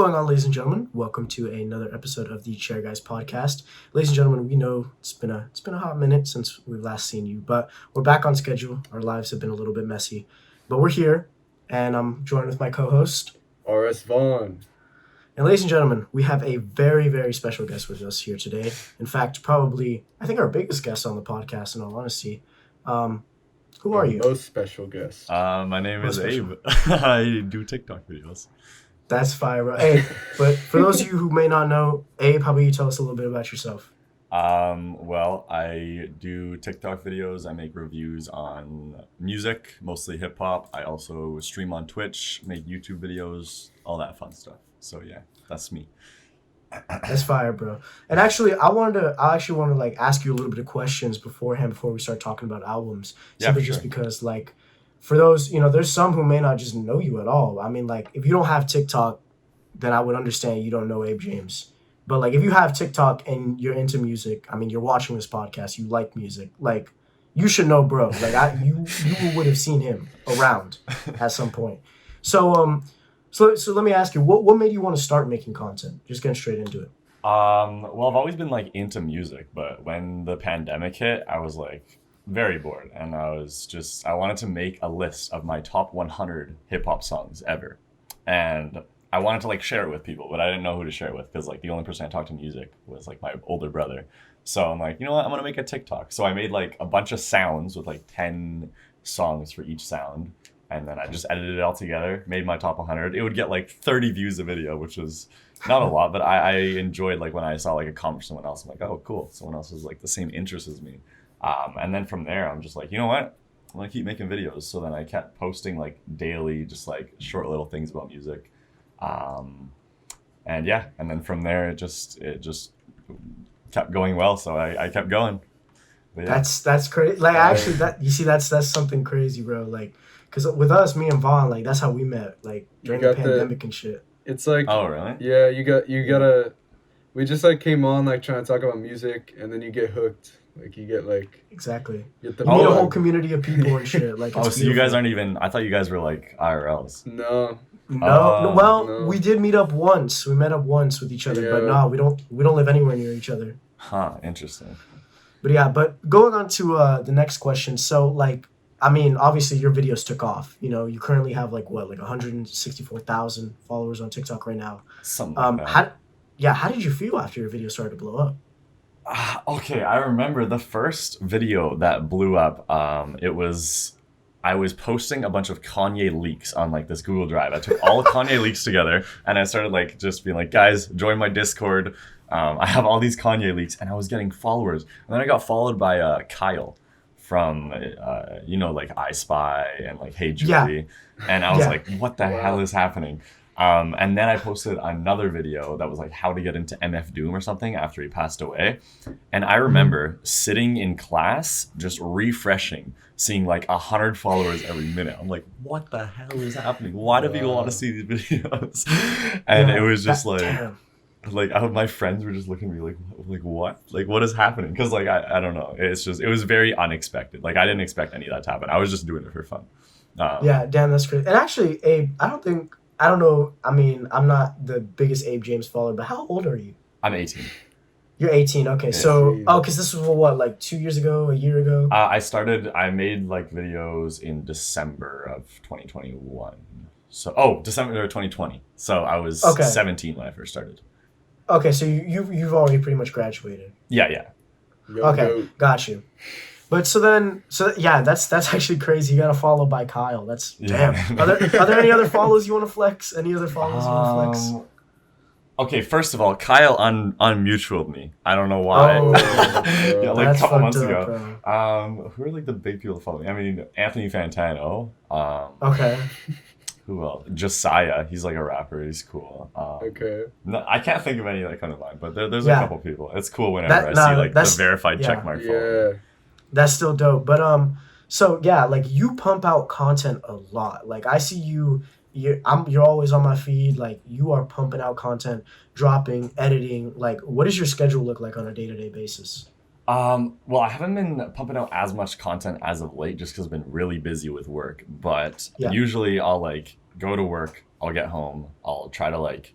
going on, ladies and gentlemen? Welcome to another episode of the Chair Guys podcast. Ladies and gentlemen, we know it's been a hot minute since we've last seen you, but we're back on schedule. Our lives have been a little bit messy, but we're here, and I'm joined with my co-host, R.S. Vaughn. And ladies and gentlemen, we have a very, very special guest with us here today. In fact, probably, I think our biggest guest on the podcast, in all honesty. Who are you? Most special guest. My name is Abe. I do TikTok videos. That's fire, bro. Hey, but for those of you who may not know, Abe, how about you tell us a little bit about yourself? Well, I do TikTok videos. I make reviews on music, mostly hip hop. I also stream on Twitch, make YouTube videos, all that fun stuff. So yeah, that's me. That's fire, bro. And actually, I actually want to like ask you a little bit of questions beforehand before we start talking about albums. Simply just because like, for those, there's some who may not just know you at all. I mean, like, if you don't have TikTok, then I would understand you don't know Abe James. But like, if you have TikTok and you're into music, I mean, you're watching this podcast, you like music, like, you should know, bro. Like, you would have seen him around at some point. So let me ask you, what made you want to start making content? Just getting straight into it. Well, I've always been like into music, but when the pandemic hit, I was like very bored, and I wanted to make a list of my top 100 hip hop songs ever, and I wanted to like share it with people, but I didn't know who to share it with because like the only person I talked to music was like my older brother. So I'm like, you know what, I'm gonna make a TikTok. So I made like a bunch of sounds with like 10 songs for each sound. And then I just edited it all together, made my top 100. It would get like 30 views a video, which was not a lot, but I enjoyed like when I saw like a comment from someone else. I'm like, oh, cool. Someone else has like the same interests as me. And then from there, I'm just like, you know what? I'm going to keep making videos. So then I kept posting like daily, just like short little things about music. And yeah, and then from there, it just kept going well. So I kept going. But yeah. That's crazy. Like actually, that's something crazy, bro. Like, because with us, me and Vaughn, like, that's how we met, like, during the pandemic and shit. It's like... Oh, really? Yeah, you gotta... We just, like, came on, like, trying to talk about music, and then you get hooked. Like, you get, like... Exactly. You meet a whole community of people and shit. Like, so you guys aren't even... I thought you guys were, like, IRLs. No. No. We did meet up once. We met up once with each other, but no, we don't live anywhere near each other. Huh, interesting. But yeah, going on to the next question. So, like, I mean, obviously your videos took off. You currently have like 164,000 followers on TikTok right now. Something like that. How did you feel after your video started to blow up? Okay, I remember the first video that blew up. I was posting a bunch of Kanye leaks on like this Google Drive. I took all Kanye leaks together, and I started like just being like, guys, join my Discord. I have all these Kanye leaks, and I was getting followers. And then I got followed by Kyle from like I Spy and like Hey Julie, and I was like, what the hell is happening? And then I posted another video that was like how to get into MF Doom or something after he passed away, and I remember sitting in class just refreshing, seeing like 100 followers every minute. I'm like, what the hell is happening? Why do people want to see these videos? And it was just my friends were just looking at me like what? Like, what is happening? Because like I don't know. It was very unexpected. Like I didn't expect any of that to happen. I was just doing it for fun. Yeah, damn, that's great. And actually, Abe, I don't know. I mean, I'm not the biggest Abe James follower, but how old are you? I'm 18. You're 18. Okay, yeah. So because this was what, like 2 years ago, a year ago? I made like videos in December of 2021. So December of 2020. So I was 17 when I first started. Okay, so you've already pretty much graduated. Yeah. Okay, got you. But so that's actually crazy. You got to follow by Kyle. That's damn. Are there any other follows you want to flex? Any other follows you want to flex? Okay, first of all, Kyle unmutualed me. I don't know why. Like a couple months ago. Who are like the big people to follow me? I mean, Anthony Fantano. Okay. Who else? Josiah. He's like a rapper. He's cool. Okay. No, I can't think of any that come to mind, but there's a couple people. It's cool whenever I see like the verified checkmark follow. That's still dope. But so yeah, like you pump out content a lot. Like I see you're always on my feed. Like you are pumping out content, dropping, editing. Like what does your schedule look like on a day-to-day basis? Well, I haven't been pumping out as much content as of late just because I've been really busy with work. But usually I'll like go to work, I'll get home, I'll try to like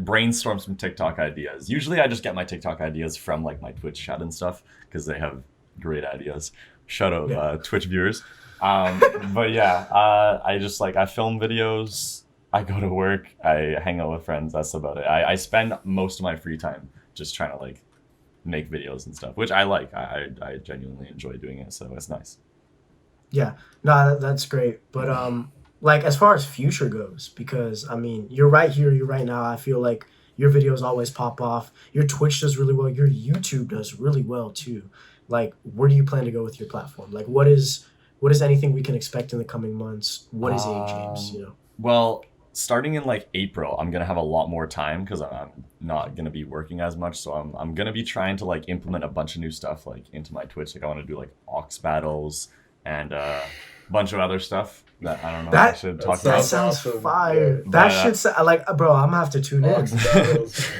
brainstorm some TikTok ideas. Usually I just get my TikTok ideas from like my Twitch chat and stuff because they have great ideas. Shout out Twitch viewers. But yeah, I just like I film videos, I go to work, I hang out with friends. That's about it. I spend most of my free time just trying to like make videos and stuff, which I like. I genuinely enjoy doing it, so it's nice. Yeah, no, that's great. But like as far as future goes, because I mean, you're right here, you're right now. I feel like your videos always pop off. Your Twitch does really well. Your YouTube does really well too. Like, where do you plan to go with your platform? Like, what is anything we can expect in the coming months? What is Abe James? You know. Well, starting in like April, I'm gonna have a lot more time because I'm not gonna be working as much. So I'm gonna be trying to like implement a bunch of new stuff like into my Twitch. Like I want to do like aux battles and a bunch of other stuff that I don't know. I should talk that about. sounds awesome. fire. Yeah. That should sound like, bro. I'm gonna have to tune in.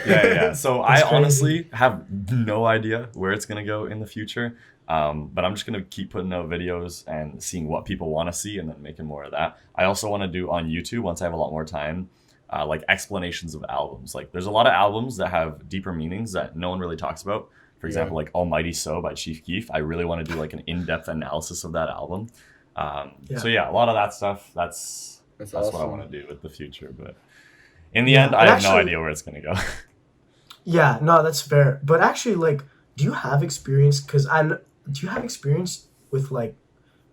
Yeah. So I That's crazy. honestly have no idea where it's gonna go in the future. But I'm just gonna keep putting out videos and seeing what people want to see, and then making more of that. I also want to do on YouTube once I have a lot more time, like explanations of albums. Like there's a lot of albums that have deeper meanings that no one really talks about. For example, like Almighty So by Chief Keef. I really want to do like an in-depth analysis of that album. So yeah, a lot of that stuff. That's awesome. what I want to do with the future. But in the end, I have no idea where it's gonna go. Yeah, no, that's fair. But actually, like, do you have experience? Do you have experience with like,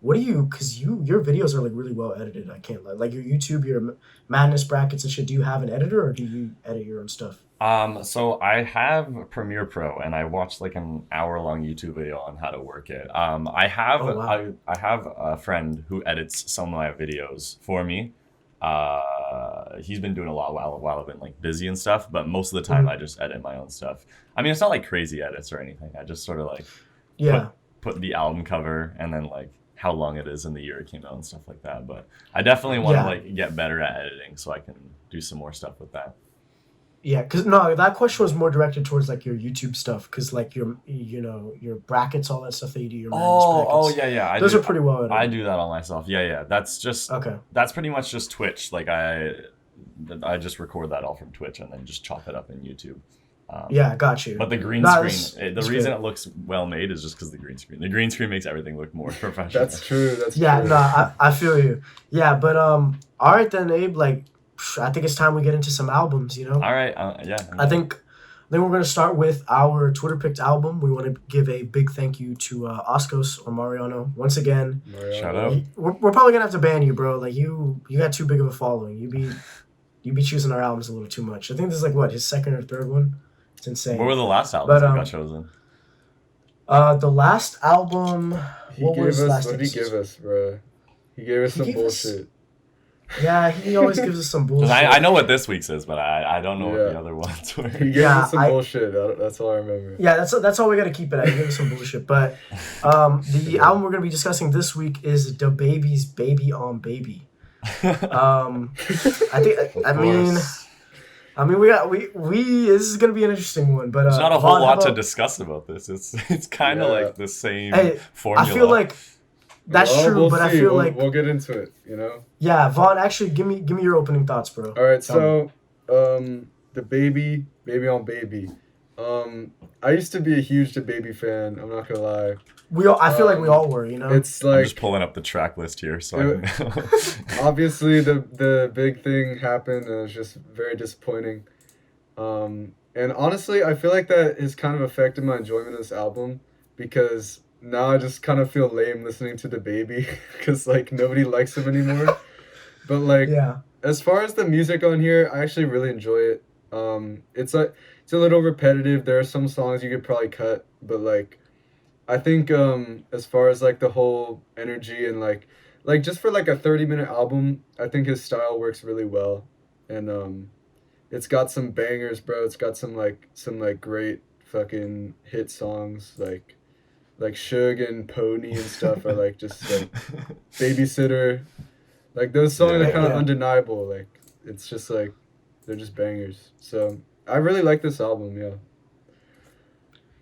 because your videos are like really well edited. I can't lie. Like your YouTube, your madness brackets and shit. Do you have an editor or do you edit your own stuff? So I have Premiere Pro and I watched like an hour-long YouTube video on how to work it. I have I have a friend who edits some of my videos for me. He's been doing a lot while I've been like busy and stuff, but most of the time I just edit my own stuff. I mean, it's not like crazy edits or anything. I just sort of like put the album cover and then like how long it is in the year it came out and stuff like that. But I definitely want to like get better at editing so I can do some more stuff with that. Yeah, because no, that question was more directed towards like your YouTube stuff, because like your your brackets, all that stuff that you do, your madness brackets. Yeah. Those are pretty well edited. I do that all myself. Yeah. That's just That's pretty much just Twitch. Like I just record that all from Twitch and then just chop it up in YouTube. Yeah, got you. But the green screen, the reason it looks well made is just because the green screen. The green screen makes everything look more professional. That's true. Yeah, no, I feel you. Yeah, but all right then, Abe. Like, I think it's time we get into some albums. You know. All right. Yeah. I think we're gonna start with our Twitter picked album. We want to give a big thank you to Oscos or Mariano once again. Shout out. We're probably gonna have to ban you, bro. Like you got too big of a following. You be choosing our albums a little too much. I think this is like what, his second or third one. It's insane. What were the last albums that got chosen? The last album. What did he give us, bro? He gave us some bullshit. Yeah, he always gives us some bullshit. I know what this week's is, but I don't know what the other ones were. He gave us some bullshit. That's all I remember. Yeah, that's all we gotta keep it at. He gave us some bullshit. But the album we're gonna be discussing this week is DaBaby's "Baby on Baby." I mean, this is gonna be an interesting one, but there's not a whole lot to discuss about this. It's kind of like the same formula. I feel like that's true, we'll but see. I feel like we'll get into it. You know. Yeah, Vaughn. Actually, give me your opening thoughts, bro. All right, so DaBaby, Baby on Baby. I used to be a huge DaBaby fan. I'm not gonna lie. I feel like we all were, you know. It's like I'm just pulling up the track list here, so obviously the big thing happened, and it was just very disappointing. And honestly, I feel like that has kind of affected my enjoyment of this album, because now I just kind of feel lame listening to DaBaby because like nobody likes him anymore. But like, as far as the music on here, I actually really enjoy it. It's a little repetitive. There are some songs you could probably cut, but like, I think as far as like the whole energy and like just for like a 30-minute album, I think his style works really well, and it's got some bangers, bro. It's got some great fucking hit songs like Suge and Pony and stuff are like just like Babysitter, like those songs are kind of undeniable. Like it's just like they're just bangers. So I really like this album.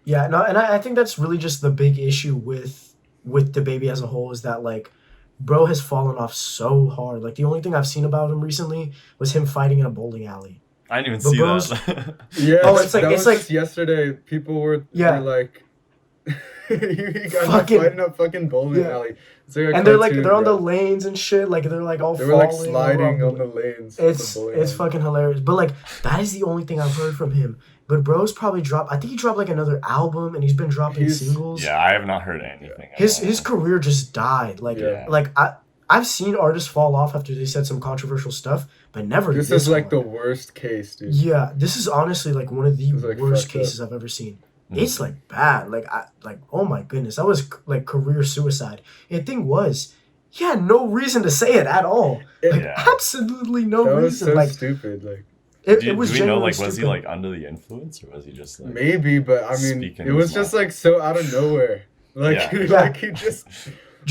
Yeah, no, and I think that's really just the big issue with DaBaby as a whole, is that like, bro has fallen off so hard. Like the only thing I've seen about him recently was him fighting in a bowling alley. I didn't even But see bro's that. Yeah, Oh, it's like- that it's was like- just yesterday. People were Yeah. like, you guys Fucking- are fighting a fucking bowling Yeah. alley. It's like a and they're cartoon, on the bro. lanes and shit. Like they're like all They were falling. like sliding over on the lanes. of It's the bowling it's alley. fucking hilarious. But like that is the only thing I've heard from him. But bro's probably dropped. I think he dropped like another album, and he's been dropping He's- singles. Yeah, I have not heard anything. at His all. career just died. Like Yeah. I've seen artists fall off after they said some controversial stuff, but never This is like the hard. worst case, dude. Yeah, this is honestly like one of the It's, like, worst fucked up. cases I've ever seen. Mhm. It's like bad. Like oh my goodness, that was like career suicide. And the thing was, he had no reason to say it at all. Like Yeah. absolutely no That was reason. so Like stupid. Like it was do we know, genuinely like, was he stupid. like under the influence, or was he just like? maybe, but I mean, Speaking it was his just mind. like so out of nowhere. Like, Yeah. like he just.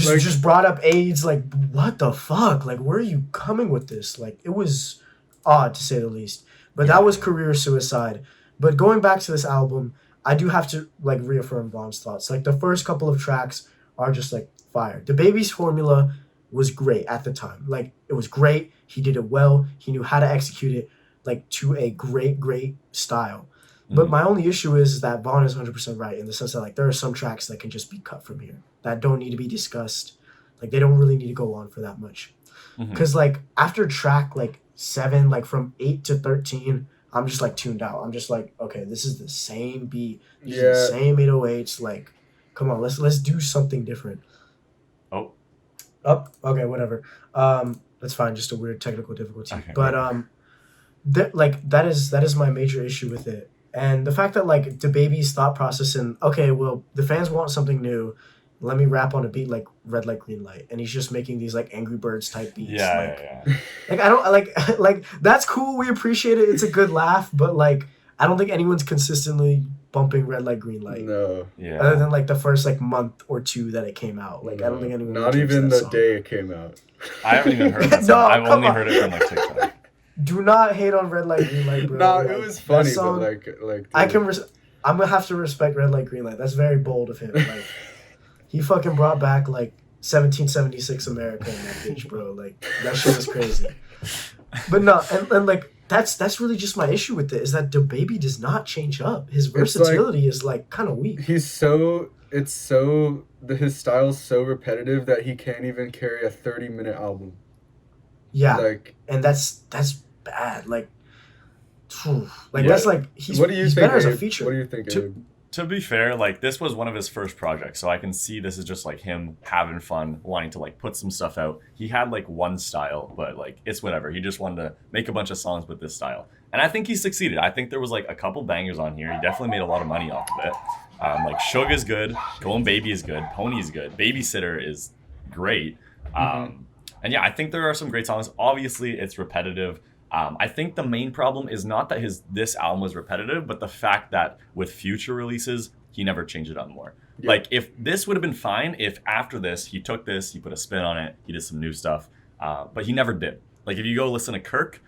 like- just brought up AIDS. Like what the fuck? Like where are you coming with this? Like it was odd to say the least. But that was career suicide. But going back to this album, I do have to like reaffirm Vaughn's thoughts. Like the first couple of tracks are just like fire. DaBaby's formula was great at the time. Like it was great. He did it well. He knew how to execute it like to a great style. But Mhm. my only issue is that Vaughn is 100% right in the sense that like there are some tracks that can just be cut from here that don't need to be discussed. Like they don't really need to go on for that much. Mhm. Because like after track like 7, like from 8 to 13, I'm just like tuned out. I'm just like, okay, this is the same beat, these are the Yeah. same 808s. Like, come on, let's do something different. Oh. Okay, whatever. That's fine. Just a weird technical difficulty. Okay, But that is my major issue with it. And the fact that like DaBaby's thought process and okay, well the fans want something new, let me rap on a beat like Red Light Green Light, and he's just making these like Angry Birds type beats. Yeah, like, yeah. like I don't like that's cool. We appreciate it. It's a good laugh, but like I don't think anyone's consistently bumping Red Light Green Light. No. Yeah. Other than like the first like month or two that it came out. Like I don't think anyone Not returns even that the song. day it came out. I haven't even heard that No, song. I've come only on. heard it from like TikTok. Do not hate on Red Light Green Light, bro. No, Like, it was that funny, song- but like I dude. can. I'm gonna have to respect Red Light Green Light. That's very bold of him. Like he fucking brought back like 1776 America in that bitch, bro. Like that shit was crazy. But no, and like that's really just my issue with it is that DaBaby does not change up. His like- versatility is like kind of weak. his style's so repetitive that he can't even carry a 30-minute album. Yeah, Like, and that's bad. Like, phew. Like Yeah. that's like he's what do you he's think? better as a Abe? feature. What do you think, To- Abe? To be fair, like this was one of his first projects, so I can see this is just like him having fun, wanting to like put some stuff out. He had like one style, but like it's whatever. He just wanted to make a bunch of songs with this style, and I think he succeeded. I think there was like a couple bangers on here. He definitely made a lot of money off of it. Like Suge is good, Going Baby is good, Pony is good, Babysitter is great, and yeah, I think there are some great songs. Obviously, it's repetitive. I think the main problem is not that this album was repetitive, but the fact that with future releases, he never changed it up more. Yeah. Like, if this would have been fine if after this, he took this, he put a spin on it, he did some new stuff, but he never did. Like, if you go listen to Kirk,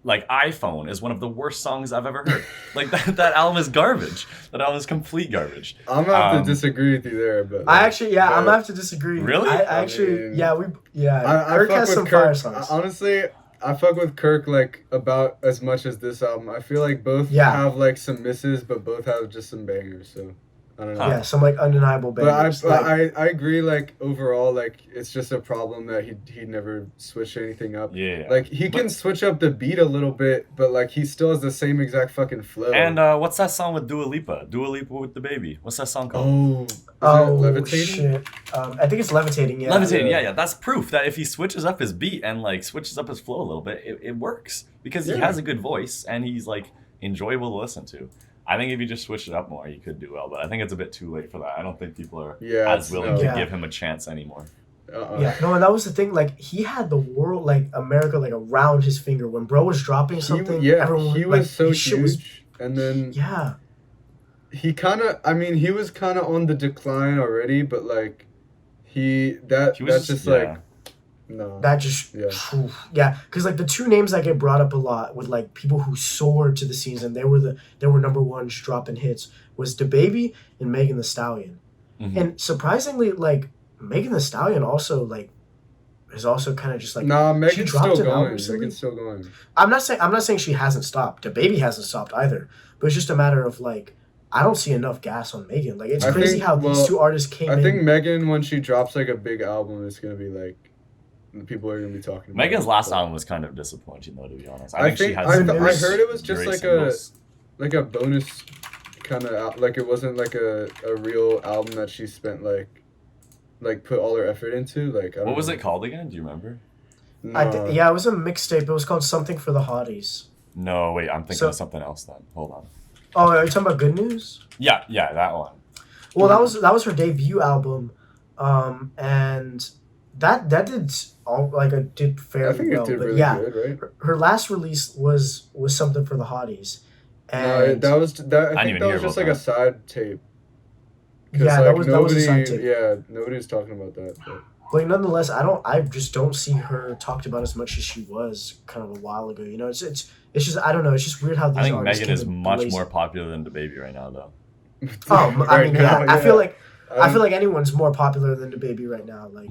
like, iPhone is one of the worst songs I've ever heard. Like, that album is garbage. That album is complete garbage. I'm gonna have to disagree with you there, but I actually, yeah, but I'm gonna have to disagree. Really? I actually, mean, yeah, I Kirk fuck has with some fire Kirk. songs. Honestly, I fuck with Kirk like about as much as this album. I feel like both Yeah. have like some misses, but both have just some bangers. So I don't know. Yeah, some like undeniable bangers. But Like, I agree. Like overall, like it's just a problem that he never switched anything up. Yeah. Like he can switch up the beat a little bit, but like he still has the same exact fucking flow. And what's that song with Dua Lipa? Dua Lipa with DaBaby. What's that song called? oh, is oh it Levitating? shit! I think it's Levitating. Yeah, Levitating, Yeah. yeah. That's proof that if he switches up his beat and like switches up his flow a little bit, it works because he Yeah. has a good voice and he's like enjoyable to listen to. I think if you just switched it up more, you could do well, but I think it's a bit too late for that. I don't think people are Yeah, as willing to Yeah. give him a chance anymore. Yeah, no, and that was the thing. Like he had the world, like America, like around his finger. When bro was dropping something, everyone he like, was so his shit was- huge, and then yeah, he kind of. I mean, he was kind of on the decline already, but like He was that's just like yeah. no. that just Yeah. because like the two names that get brought up a lot with like people who soared to the scenes and they were number ones dropping hits was DaBaby and Megan Thee Stallion. Mhm. And surprisingly, like Megan Thee Stallion also like is also kind of just like Nah, she Megan's dropped still an album going. recently. Megan's still going. I'm not saying she hasn't stopped. DaBaby hasn't stopped either. But it's just a matter of like I don't see enough gas on Megan. Like it's crazy how these two artists came in. I think Megan, when she drops like a big album, it's gonna be like people are gonna be talking about Megan's it. last album was kind of disappointing though, to be honest. I think she had I some heard it was just great like singles. a bonus kind of like it wasn't like a real album that she spent like put all her effort into. Like What was it called again? Do you remember? No. Yeah, it was a mixtape. It was called Something for the Hotties. No, wait, I'm thinking of something else then. Hold on. Oh, are you talking about Good News? Yeah, that one. Well, that was her debut album, and that did fairly I think well. it did but really yeah, good, right? her last release was Something for the Hotties, No, and I think even that hear was just about like a that. side tape. 'Cause, yeah, like, that was a side tape. Yeah, nobody's talking about that. But. Like nonetheless, I just don't see her talked about as much as she was kind of a while ago. You know, it's just I don't know. It's just weird how these I think artists Megan came is in much blazing. more popular than DaBaby right now, though. Oh, I mean, yeah. I feel like I feel like anyone's more popular than DaBaby right now. Like,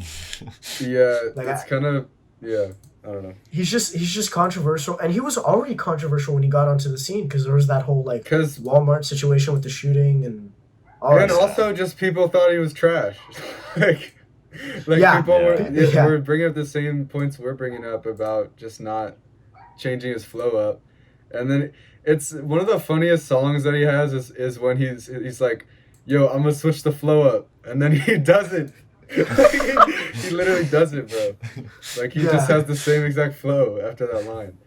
yeah, Like, it's kind of I don't know. he's just controversial, and he was already controversial when he got onto the scene because there was that whole like Because Walmart situation with the shooting and all that and stuff. also just people thought he was trash. like Yeah. people Yeah. were bringing up the same points we're bringing up about just not changing his flow up, and then it's one of the funniest songs that he has is when he's like, "Yo, I'm gonna switch the flow up," and then he doesn't. He literally does it, bro. Like he just has the same exact flow after that line.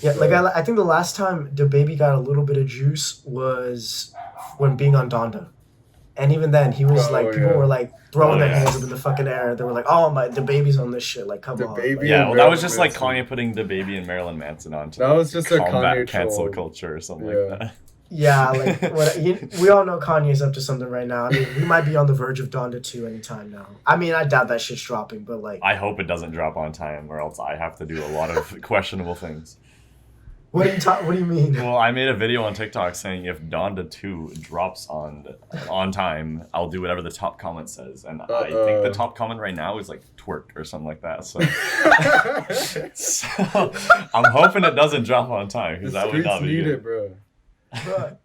Yeah, So- like I think the last time DaBaby got a little bit of juice was when being on Donda. And even then, he was Oh, people yeah. were like throwing their yeah. hands up in the fucking air. They were like, "Oh my, DaBaby's on this shit!" Like, come on. DaBaby Like, Yeah, and well, that was Marilyn just like Manson. Kanye putting DaBaby and Marilyn Manson on to That was just a combat Kanye cancel troll. culture or something Yeah. like that. yeah, like we all know Kanye's up to something right now. I mean, we might be on the verge of Donda 2 anytime now. I mean, I doubt that shit's dropping, but like, I hope it doesn't drop on time, or else I have to do a lot of questionable things. what do you mean? Well, I made a video on TikTok saying if Donda 2 drops on time, I'll do whatever the top comment says, and I think the top comment right now is like twerk or something like that. So, so I'm hoping it doesn't drop on time The because that would streets not be need good. it, bro. Bro,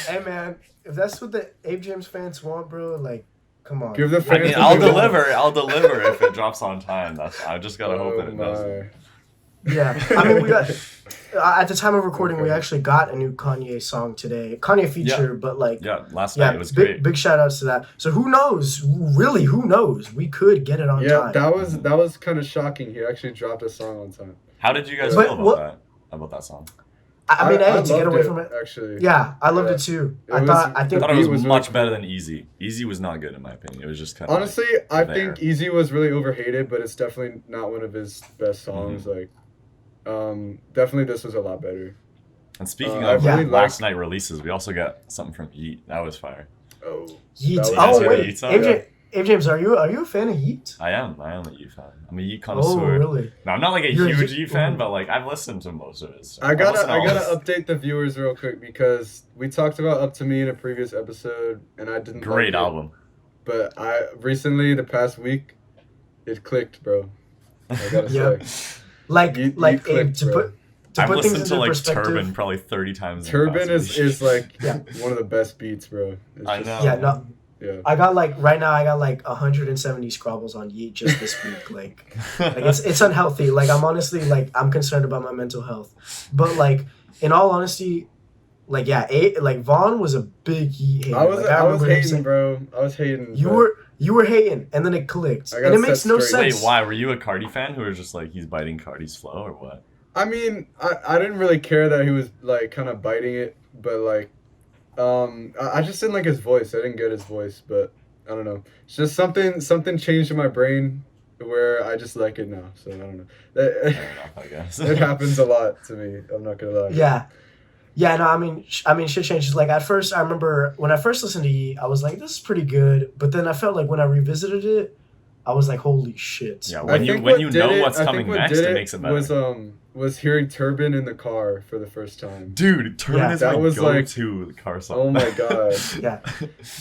hey man, if that's what the Abe James fans want, bro, like, come on. Give the I fans mean, what I'll they want. deliver. I'll deliver if it drops on time. I just gotta hope that Oh it does. my. Yeah, I mean, we got at the time of recording, we actually got a new Kanye song today, Kanye feature, but like, Yeah, last night it was big, great. big shout outs to that. So who knows? Really, who knows? We could get it on Yeah, time. that was kind of shocking. He actually dropped a song on time. How did you guys But feel what- about that song? I mean, hey, to get loved away from it. Actually. Yeah, I loved Yeah. it too. It I was- thought, I I think, thought it beat was was much really better than Easy. Easy was not good in my opinion. It was just kind of Honestly, I there. think Easy was really overhated, but it's definitely not one of his best songs. Mm-hmm. Like, definitely this was a lot better. And speaking I of really last night releases, we also got something from Yeet. That was fire. Oh, Yeet. that was Oh a wait, Yeet song? Abe James, are you a fan of Yeet? I am a Yeet fan. I'm a Yeet Oh, connoisseur. really? No, I'm not like a You're a huge Yeet- Yeet fan, but like I've listened to most of his. I gotta listen to all his- update the viewers real quick because we talked about Up to Me in a previous episode, and I didn't. Great like it. album. But I recently, the past week, it clicked, bro. I gotta Yeah. say, Like, Yeet Abe, clicked, to bro. put I've put things listened into to like perspective. Turban probably 30 times. in the Turban past is week. like Yeah. one of the best beats, bro. It's I just- know. Yeah, no, Yeah. I got like right now. I got like 170 scrobbles on Yeet just this week. Like it's unhealthy. Like I'm honestly like I'm concerned about my mental health. But like in all honesty, like yeah, like Vaughn was a big Yeet hater. I was Like, I was remember him hating, saying- bro. I was hating. You but were hating, and then it clicked, I and gotta it makes set no straight. sense. Wait, why? Were you a Cardi fan who was just like he's biting Cardi's flow or what? I mean, I didn't really care that he was like kind of biting it, but like, I just didn't like his voice. I didn't get his voice, but I don't know. It's just something changed in my brain where I just like it now. So I don't know. Fair enough, I guess. It happens a lot to me. I'm not gonna lie. Yeah, no, I mean, shit changes. Like, at first, I remember when I first listened to Yeet, I was like, this is pretty good. But then I felt like when I revisited it, I was like, holy shit. Yeah, I when you think when what you did know it- what's I think coming what next, did it makes it better. Was hearing Turban in the car for the first time. Dude, Turban Yeah, is that my was like- go-to car song. Oh my god. Yeah.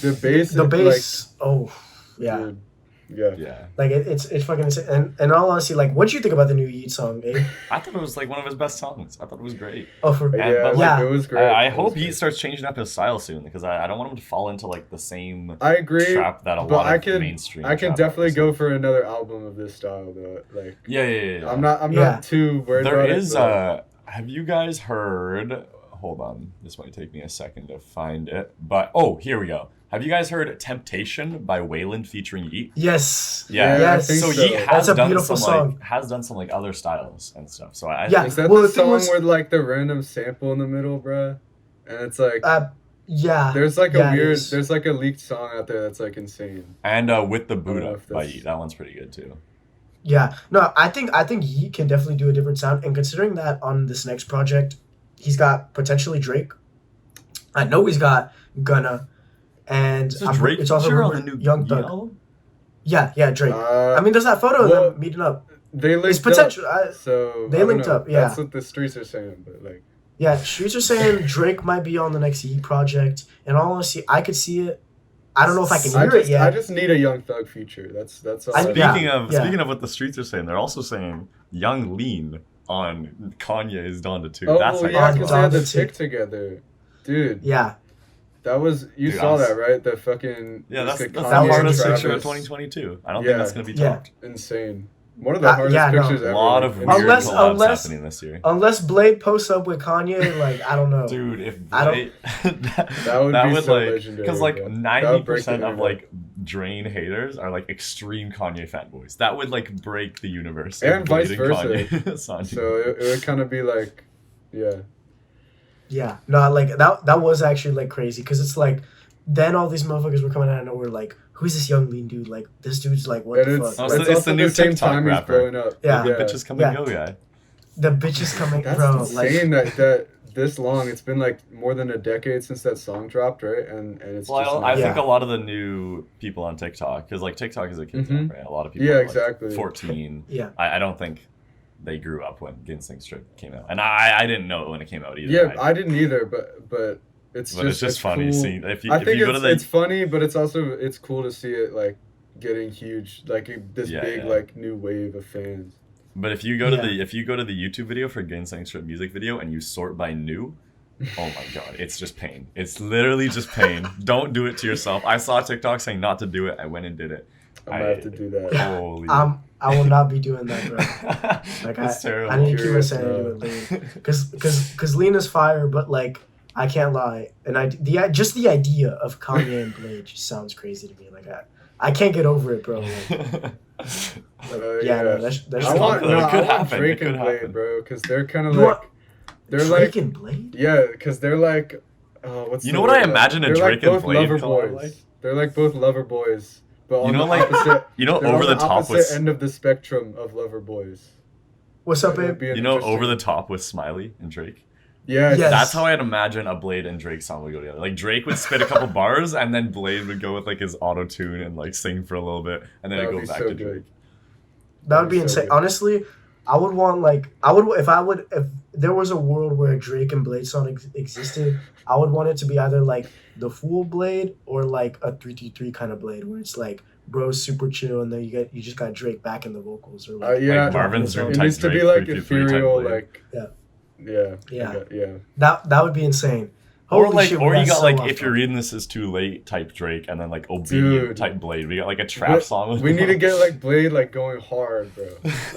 The bass. The bass, oh, yeah. Dude, Yeah. Like it's fucking insane. And in all honesty, like, what do you think about the new Yeet song, eh? I thought it was like one of his best songs. I thought it was great. Oh, for it was great. I hope he starts changing up his style soon because I don't want him to fall into like the same I agree, trap that a but lot I of can mainstream. I can trap definitely artists go do. for another album of this style though. Like Yeah. I'm not too worried There about is it. But have you guys heard? Hold on, this might take me a second to find it. But here we go. Have you guys heard "Temptation" by Wayland featuring Yeet? Yes. Yeah. I Yes. think So so. Yeet has That's a done beautiful some song. like has done some like other styles and stuff. So I Yeah. think is that Well, the the thing song was- with like the random sample in the middle, bruh? And it's like Yeah. there's like yeah, a it weird is. there's like a leaked song out there that's like insane. and with the know Buddha if by that's- Yeet, that one's pretty good too. Yeah. No, I think Yeet can definitely do a different sound. And considering that on this next project, he's got potentially Drake. I know he's got Gunna. And Is Drake it's also feature on the rumored new Young Yeet Thug. album? Yeah, Drake. I mean, there's that photo of well, them meeting up. They linked It's potential. so they I don't linked know. up, yeah. That's what the streets are saying, but like Yeah, streets are saying Drake might be on the next Yeet project. And honestly, I could see it. I don't know if I can hear it yet. I just need a Young Thug feature. That's all. Speaking Yeah, of yeah. speaking of what the streets are saying, they're also saying Young Lean on Kanye's Donda 2. Oh That's like yeah, because they had the Donda tick too. together, dude. Yeah. That was you Dude, saw I'm s- that right? The fucking yeah, that's like the Kanye hardest and picture of Travis. 2022. I don't Yeah. think that's gonna be Yeah. topped. Insane. One of the hardest yeah, no. pictures A ever. lot of in weird Unless- collabs unless- happening this year. Unless Blade posts up with Kanye, like, I don't know. Dude, if I don't- Blade, That would be so like legendary, because like bro. That 90% would break the of internet. like Drain haters are like extreme Kanye fanboys. That would like break the universe. And if Blade vice Kanye signed So it would kind of be like, yeah. Yeah. No, like, that was actually, like, crazy. Because it's like, then all these motherfuckers were coming out of nowhere, like, who's this young lean dude? Like, this dude's like, what And the it's, fuck? Oh, so Like, it's also the new same TikTok time rapper. he's blowing up. Yeah. The bitches come and go guy. the bitch is coming, That's bro. Like, insane that this long. It's been like more than a decade since that song dropped, right? And it's Well, just I now- think a lot of the new people on TikTok, because like TikTok is a kid's Mhm. app, right? A lot of people Yeah, are, like, exactly. 14. yeah. I don't think they grew up when Ginseng Strip came out, and I didn't know it when it came out either. Yeah, I didn't either, but it's just funny cool. seeing if you I if think you go to the it's funny, but it's also it's cool to see it like getting huge, like this Yeah, big yeah. like new wave of fans. but if you go to Yeah. the YouTube video for Ginseng Strip music video and you sort by new, oh my god, it's just pain. It's literally just pain. Don't do it to yourself. I saw TikTok saying not to do it. I went and did it. I might have to do that. Holy. I will not be doing that, bro. Like, It's terrible. I need to keep my Curious, sanity with Lean. Because Lean is fire, but, like, I can't lie. And just the idea of Kanye and Blade just sounds crazy to me. Like, I can't get over it, bro. Like, Yeah. no, that's It's I not want, though. no, It could I want happen. Drake It could and Blade, happen. bro, because they're kind of You like want they're Drake like and Blade. yeah, because they're like what's You the know what I word? imagine a They're Drake like and both Blade lover collab boys. like? They're like both lover boys, but on You know, the like- opposite. You know, they're over on the top opposite with end of the spectrum of lover boys. What's up, That'd babe? be an you know interesting- over the top with Smiley and Drake. Yeah, Yes. That's how I'd imagine a Blade and Drake song would go together. Like Drake would spit a couple bars, and then Blade would go with like his auto tune and like sing for a little bit, and then That it'd would go be back so to good. Drake. That would be so insane. good. Honestly, if there was a world where a Drake and Blade song existed, I would want it to be either like the Fool Blade or like a 333 kind of Blade, where it's like bro's super chill, and then you just got Drake back in the vocals, or like Yeah, Like Marvin's It Room it type needs to be Drake, like 323 type ethereal, Blade. like Yeah. yeah. that would be insane. Or Holy like, shit, or we you got so like off if you're topic. reading this is too late type Drake, and then like obedient Dude. type Blade. We got like a trap song. With We need to get like Blade like going hard, bro.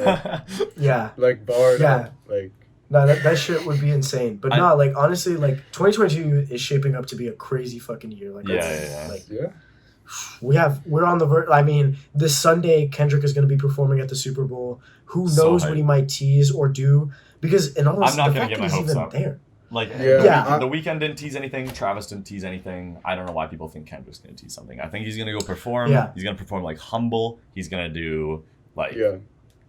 Like, Yeah. like barred Yeah. up, like No, that shit would be insane. But no, like honestly, like 2022 is shaping up to be a crazy fucking year. Like, Yeah. like yeah. we're on the verge. I mean, this Sunday Kendrick is going to be performing at the Super Bowl. Who So knows hype. what he might tease or do? Because in all I'm not the gonna fact get that my he's hopes even up. there. Like Yeah. the Weeknd didn't tease anything. Travis didn't tease anything. I don't know why people think Kendrick's gonna tease something. I think he's gonna go perform. Yeah. He's gonna perform like Humble. He's gonna do like Yeah.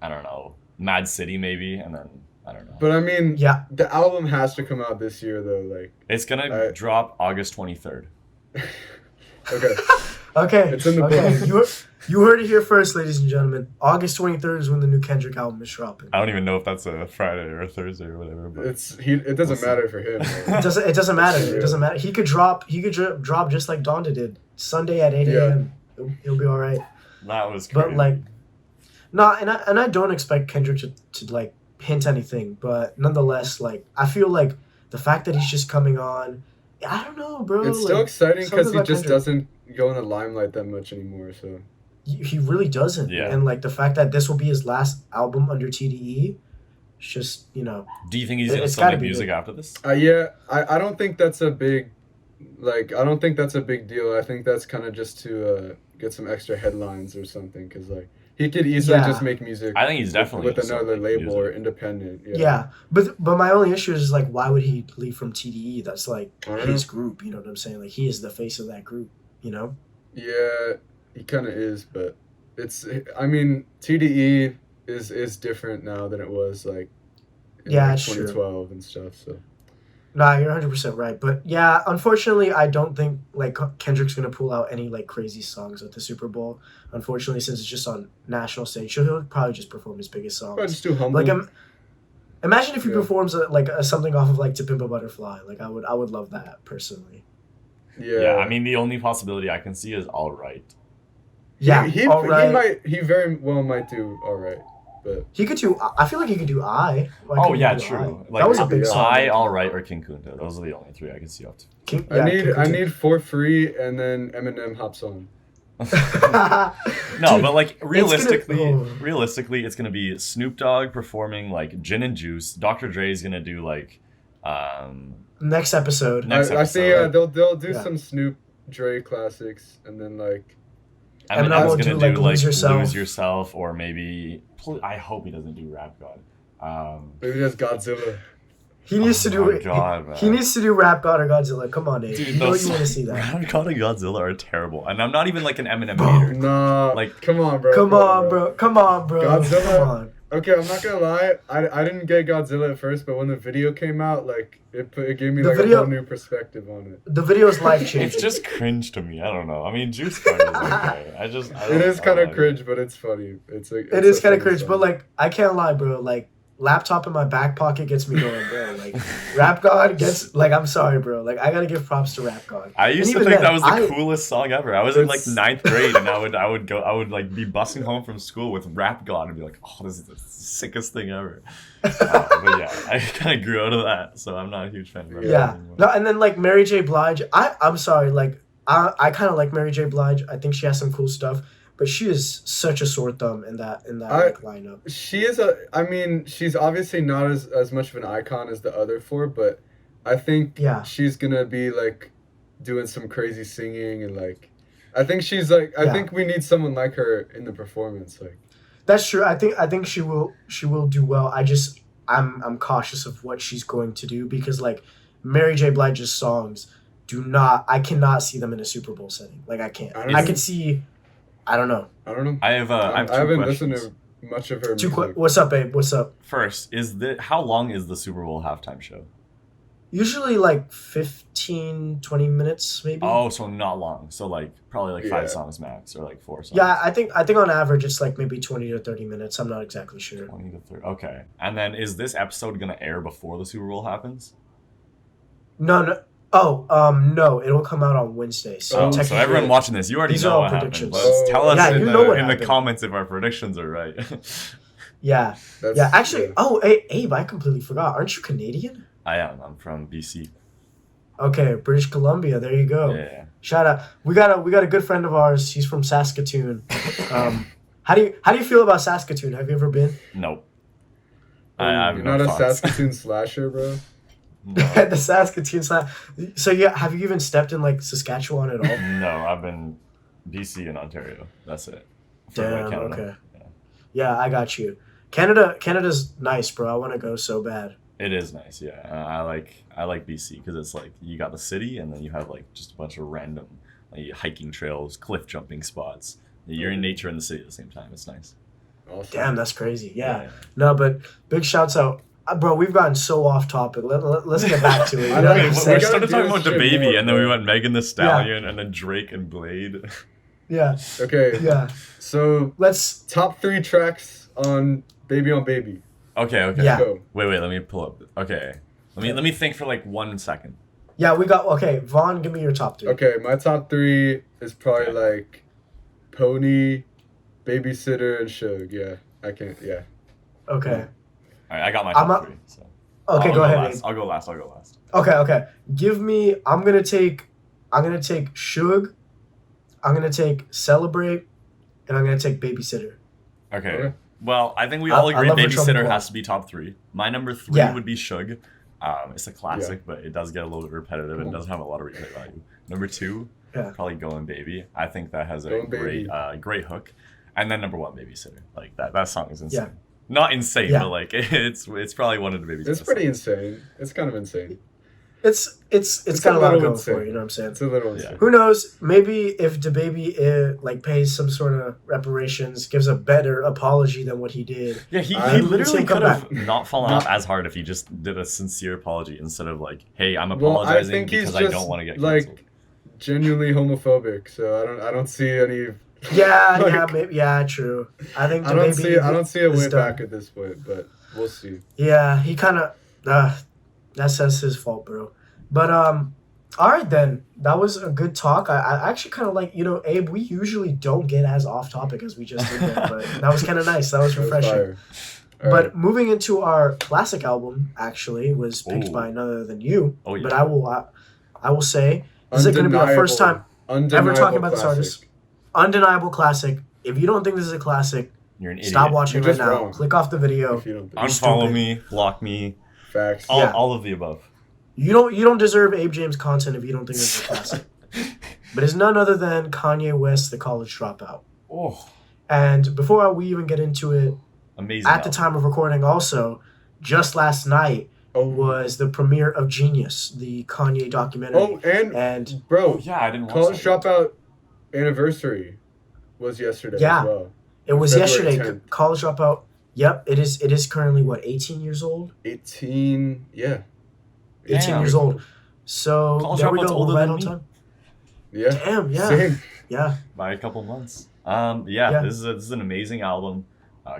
I don't know, Mad City maybe, and then I don't know. But I mean, Yeah. the album has to come out this year though. Like, It's gonna I- drop August 23rd. okay, Okay. It's in the okay. book. You heard it here first, ladies and gentlemen. August 23rd is when the new Kendrick album is dropping. I don't even know if that's a Friday or a Thursday or whatever. But it doesn't matter for him. It doesn't matter. It doesn't matter. He could drop just like Donda did. Sunday at 8 Yeah. a.m. He'll be all right. That was crazy. But like, no, and I don't expect Kendrick to like hint anything, but nonetheless, like I feel like the fact that he's just coming on, I don't know, bro. It's like, still exciting because something he about just Kendrick. doesn't go in the limelight that much anymore. So He really doesn't, Yeah. and like the fact that this will be his last album under TDE, it's just, you know. Do you think he's gonna It's still gotta make be music big. after this? yeah, I don't think that's a big, like I don't think that's a big deal. I think that's kind of just to get some extra headlines or something, because like he could easily Yeah. just make music. I think he's definitely with gonna start another making label or music. independent. Yeah, but my only issue is like, why would he leave from TDE? That's like I don't his know. group. You know what I'm saying? Like he is the face of that group. You know? Yeah, he kind of is, but it's. I mean, TDE is different now than it was like in Yeah, like it's true. 2012 and stuff. So Nah, you're 100% right. But yeah, unfortunately, I don't think like Kendrick's gonna pull out any like crazy songs at the Super Bowl. Unfortunately, since it's just on national stage, so he'll probably just perform his biggest probably songs. just do humble. Like imagine if he Yeah. performs something off of like To Pimp a Butterfly. Like I would love that personally. Yeah, I mean the only possibility I can see is All Right. Yeah, he all right. he very well might do all right, but He could do. I feel like he could do I. Why Oh couldn't he yeah, do true. I? That was a big yeah. song. I, All Right, or King Kunta. Those are the only three I can see off to. Yeah, I need For Free and then Eminem hops on. No, Dude, but like realistically, oh. it's gonna be Snoop Dogg performing like Gin and Juice. Dr. Dre's gonna do like, Next episode. Next I see. episode. They'll do Yeah. some Snoop Dre classics, and then like Eminem will Eminem's do, gonna do like, like Lose Yourself. or maybe. I hope he doesn't do Rap God. maybe that's Godzilla. He needs to do my it. God, man. He needs to do Rap God or Godzilla. Come on, Dave. Dude, You know those you want to see that. Rap God and Godzilla are terrible, and I'm not even like an Eminem Bro. hater. Nah, Like- come on, bro. Come on, bro. Come on, bro. Godzilla. Come on. Okay, I'm not gonna lie. I didn't get Godzilla at first, but when the video came out, like it gave me The like video- a whole new perspective on it. The video is life changing. It's just cringe to me. I don't know. I mean, Juice WRLD is okay. It is kind of cringe, but it's funny. It's It is kind of cringe, but like I can't lie, bro. Like laptop in my back pocket gets me going, bro. Like Rap God gets like I'm sorry, bro. Like I gotta give props to Rap God. I used And to even think then, that was the I- coolest song ever. I was in like It's- 9th grade, and I would like be busing home from school with Rap God and be like, oh, this is the sickest thing ever. But yeah, I kind of grew out of that, so I'm not a huge fan of Rap God Yeah. anymore. No, and then like Mary J. Blige. I'm sorry. Like I kind of like Mary J. Blige. I think she has some cool stuff, but she is such a sore thumb in that like, lineup. She is I mean, she's obviously not as much of an icon as the other four, but I think Yeah. she's gonna be like doing some crazy singing and like. I think she's like. I Yeah. think we need someone like her in the performance. Like. That's true. I think she will do well. I'm cautious of what she's going to do because like Mary J. Blige's songs I cannot see them in a Super Bowl setting. Like I can't. I don't I know. can see. I don't know. I don't know. I have two haven't questions. listened to much of her Too music. quick. What's up, babe? What's up? First, how long is the Super Bowl halftime show? Usually like 15, 20 minutes maybe. Oh, so not long. So like probably like 5 Yeah. songs max, or like 4 songs. Yeah, I think on average it's like maybe 20 to 30 minutes. I'm not exactly sure. 20 to 30. Okay. And then is this episode gonna air before the Super Bowl happens? No. Oh, no, it'll come out on Wednesday. So Oh, So technically, everyone watching this, you already these are know all what happened. predictions. But tell us Yeah, in, you the, know what in the happened. comments if our predictions are right. yeah, That's, yeah. Actually, yeah. oh, hey, Abe, I completely forgot. Aren't you Canadian? I am. I'm from BC. Okay, British Columbia. There you go. Yeah. Shout out. We got a good friend of ours. He's from Saskatoon. How do you feel about Saskatoon? Have you ever been? Nope. Oh, I have you're no not a thoughts. Saskatoon slasher, bro. No. The Saskatoon side. So yeah, have you even stepped in like Saskatchewan at all? No, I've been BC and Ontario. That's it. For Damn. Canada. Okay. Yeah. Yeah, I got you. Canada's nice, bro. I want to go so bad. It is nice, yeah. I like BC because it's like you got the city and then you have like just a bunch of random like hiking trails, cliff jumping spots. You're in nature and the city at the same time. It's nice. Awesome. Damn, that's crazy. Yeah. No, but big shouts out. Bro, we've gotten so off topic. Let's get back to it. You I know know, what I'm Okay, we saying? started do talking this about shit DaBaby more, and then we bro. went Megan the Stallion and then Drake and Blade. Yeah, Okay. yeah. So Let's. top 3 tracks on Baby on Baby. Okay. Yeah. Go. Wait, let me pull up. Okay. Let me think for like 1 second. Yeah, we got. Okay, Vaughn, give me your top 3. Okay, my top 3 is probably like Pony, Babysitter and Suge. Yeah, I can't. Yeah. Okay. All right, I got my I'm top not- three. So. Okay, I'll go ahead. last. Abe. I'll go last. Okay. Give me. I'm gonna take Suge. I'm gonna take Celebrate, and I'm gonna take Babysitter. Okay. Well, I think we I- all I agree love Retro Babysitter Ball. has to be top 3. My number 3 Yeah. would be Suge. It's a classic, but it does get a little bit repetitive. It doesn't have a lot of replay value. Number 2, Yeah. probably Goin' Baby. I think that has a Goin' great Baby. great hook. And then number 1, Babysitter. Like that song is insane. Yeah. Not insane, Yeah. but like it's probably one of the Baby's It's best pretty songs. insane. It's kind of insane. It's It's got a a lot to little go for. insane. You know what I'm saying? It's a little Yeah. insane. Who knows? Maybe if DaBaby like pays some sort of reparations, gives a better apology than what he did. Yeah, he I- literally He'll come could have back. not fallen Not- off as hard if he just did a sincere apology instead of like, "Hey, I'm Well, I apologizing think he's because I just don't want to get like canceled." genuinely homophobic. So I don't see any. Yeah, Like- yeah, maybe, yeah, true. I think I don't DaBaby see a is way done. back at this point, but we'll see. Yeah, he kind of. That's his fault, bro. But all right then. That was a good talk. I actually kind of like, Abe. We usually don't get as off topic as we just did there, but that was kind of nice. That was That was refreshing. fire. All But right. moving into our classic album, actually was picked Ooh. by none other than you. Oh, yeah. But I will say, this is going to be our first time ever talking about this artist. Undeniable classic. If you don't think this is a classic, You're an idiot. stop watching You're right just now. wrong. Click off the video. If you don't think. Unfollow stupid. me, block me, Facts. Yeah. all of the above. You don't deserve Abe James content if you don't think this is a classic. But it's none other than Kanye West, The College Dropout. Oh, And before we even get into it, amazing. at the album. time of recording also, just last night Oh, was the premiere of Genius, the Kanye documentary. oh, and And bro, Oh yeah, I didn't watch College that. Dropout anniversary was yesterday Yeah. as well. it was February yesterday. 10th. College Dropout. Yep, it is. It is currently what, 18 years old? 18, yeah. 18 Damn. years old. So College there we Dropout's go. older Right than on me. time. Yeah. Damn. Yeah. Same. Yeah. By a couple months. Yeah. This is an amazing album.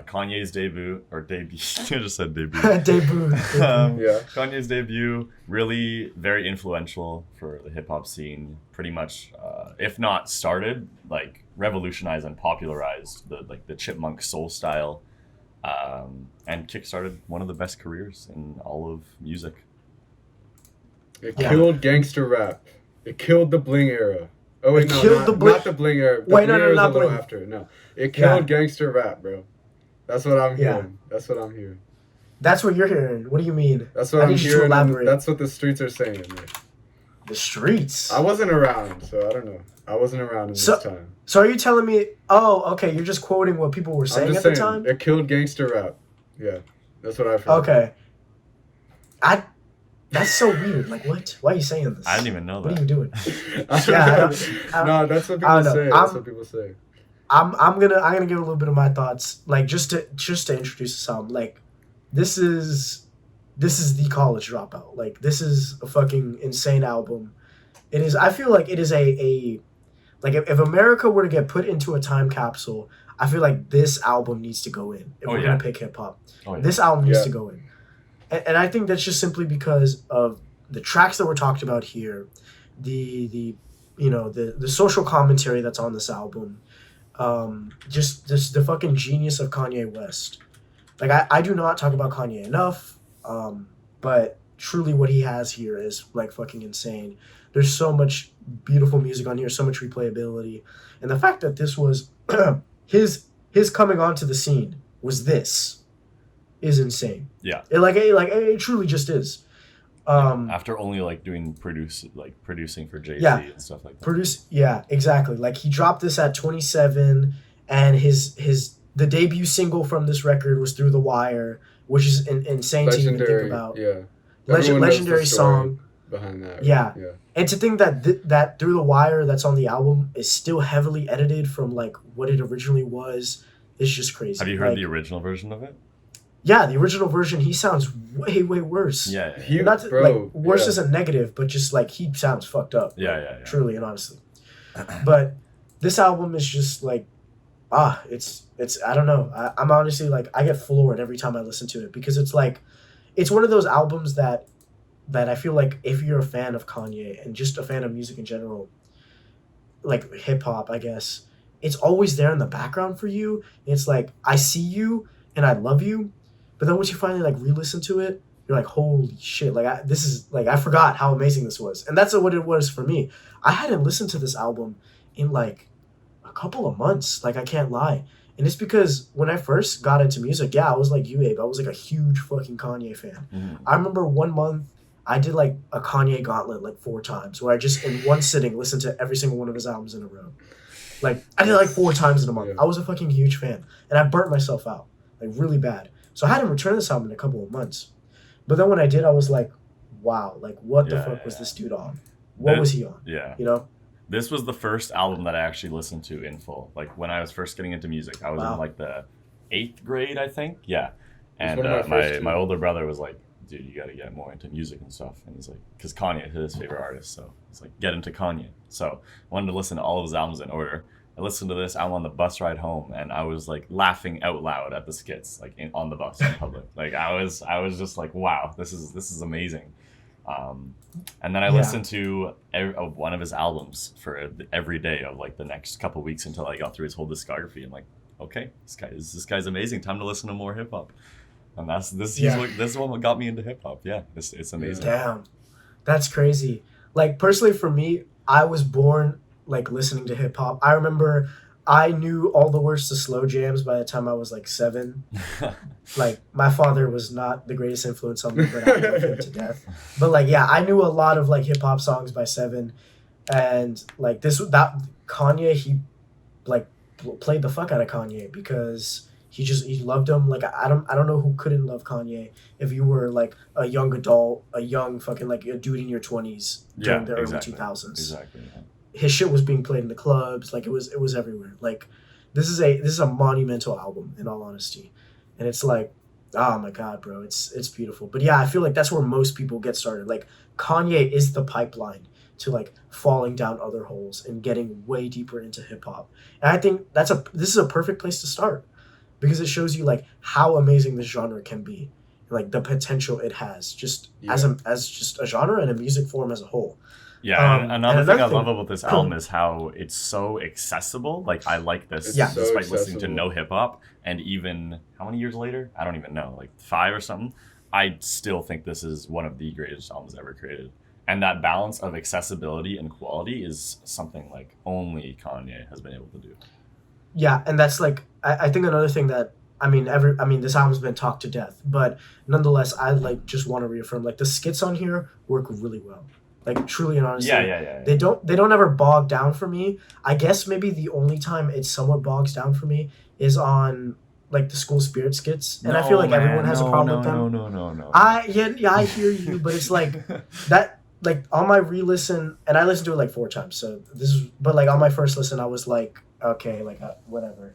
Kanye's debut or debut. I just said debut. Debut. Yeah. Kanye's debut, really very influential for the hip hop scene. Pretty much, if not started, like revolutionized and popularized the chipmunk soul style, and kickstarted one of the best careers in all of music. It Yeah. killed gangster rap. It killed the bling era. Oh wait, It no, killed not the bling- not the bling era. The Wait, bling no, era was not a little bling. after. No, it killed Yeah. gangster rap, bro. That's what I'm Yeah. hearing. That's what I'm hearing. That's what you're hearing. What do you mean? That's what I I'm need you to hearing. and elaborate. That's what the streets are saying. Man. The streets. I wasn't around, so I don't know. I wasn't around in So- this time. So are you telling me? Oh, okay. You're just quoting what people were I'm saying just at the saying, time. it killed gangster rap. Yeah, that's what I've heard. Okay. That's so weird. Like, what? Why are you saying this? I didn't even know What are that. you doing? I Yeah, don't know. No, that's what I people don't know. say. That's what people say. I'm gonna give a little bit of my thoughts. Like, just to introduce some. Like, this is the College Dropout. Like, this is a fucking insane album. It is. I feel like it is a like if America were to get put into a time capsule, I feel like this album needs to go in. If Oh, we're yeah. gonna pick hip hop, Oh, yeah. this album needs Yeah. to go in. And I think that's just simply because of the tracks that were talked about here, the social commentary that's on this album, just the fucking genius of Kanye West. Like I do not talk about Kanye enough, but truly what he has here is like fucking insane. There's so much beautiful music on here, so much replayability, and the fact that this was his coming onto the scene is insane. Yeah. It truly just is. After only like producing for Jay-Z Yeah. and stuff like that. Yeah, exactly. Like he dropped this at 27, and the debut single from this record was Through the Wire, which is insane to even think Legendary. about. Yeah. Everyone knows the Legendary story song. behind that. Yeah. Yeah. And to think that that Through the Wire that's on the album is still heavily edited from like what it originally was is just crazy. Have you heard Like, the original version of it? Yeah, the original version, he sounds way worse. Yeah. He, Not to, bro, like worse yeah. isn't negative, but just like he sounds fucked up. Yeah. Truly and honestly. But this album is just like it's I don't know. I'm honestly like I get floored every time I listen to it because it's like it's one of those albums that I feel like if you're a fan of Kanye and just a fan of music in general, like hip hop, I guess, it's always there in the background for you. It's like, I see you and I love you, but then once you finally like re-listen to it, you're like, holy shit, like this is like, I forgot how amazing this was. And that's what it was for me. I hadn't listened to this album in like a couple of months, like I can't lie. And it's because when I first got into music, yeah, I was like you, Abe. I was like a huge fucking Kanye fan. I remember one month I did like a Kanye gauntlet like 4 times, where I just in one sitting listened to every single one of his albums in a row. Like I did like 4 times in a month. Yeah. I was a fucking huge fan, and I burnt myself out like really bad. So I hadn't returned this album in a couple of months, but then when I did, I was like, wow, like what the fuck was this dude on? What was he on? Yeah. You know? This was the first album that I actually listened to in full. Like when I was first getting into music, I was in like the 8th grade, I think. Yeah. And my older brother was like, dude, you got to get more into music and stuff. And he's like, because Kanye is his favorite artist. So he's like, get into Kanye. So I wanted to listen to all of his albums in order. I listened to this album on the bus ride home, and I was like laughing out loud at the skits, like on the bus in public. Like I was just like, wow, this is amazing. And then I listened to one of his albums for every day of like the next couple weeks until I got through his whole discography. I'm like, okay, this guy's amazing. Time to listen to more hip hop. And this is what got me into hip hop. Yeah, it's amazing. Damn, that's crazy. Like personally for me, I was born like listening to hip hop. I remember I knew all the words to slow jams by the time I was like 7. Like my father was not the greatest influence on me, but I love him to death. But like yeah, I knew a lot of like hip hop songs by 7, and like that Kanye, he like played the fuck out of Kanye because he loved him. Like I don't know who couldn't love Kanye if you were like a young adult, a young fucking like a dude in your 20s during the early 2000s. Exactly. Yeah. His shit was being played in the clubs, like it was everywhere. Like this is a monumental album in all honesty. And it's like, oh my god, bro, it's beautiful. But yeah, I feel like that's where most people get started. Like Kanye is the pipeline to like falling down other holes and getting way deeper into hip hop. And I think this is a perfect place to start because it shows you like how amazing this genre can be, and, like the potential it has just as just a genre and a music form as a whole. Yeah, another thing I love about this album is how it's so accessible. Like, I like this despite listening to no hip-hop. And even, how many years later? I don't even know, like 5 or something. I still think this is one of the greatest albums ever created. And that balance of accessibility and quality is something, like, only Kanye has been able to do. Yeah, and that's, like, I think another thing that, this album's been talked to death. But nonetheless, I, like, just want to reaffirm, like, the skits on here work really well. Like truly and honestly, yeah. They don't ever bog down for me. I guess maybe the only time it somewhat bogs down for me is on like the school spirit skits, and I feel like everyone has a problem with them. No. I hear you, but it's like that. Like on my re-listen, and I listened to it like 4 times. So but like on my first listen, I was like, okay, like whatever.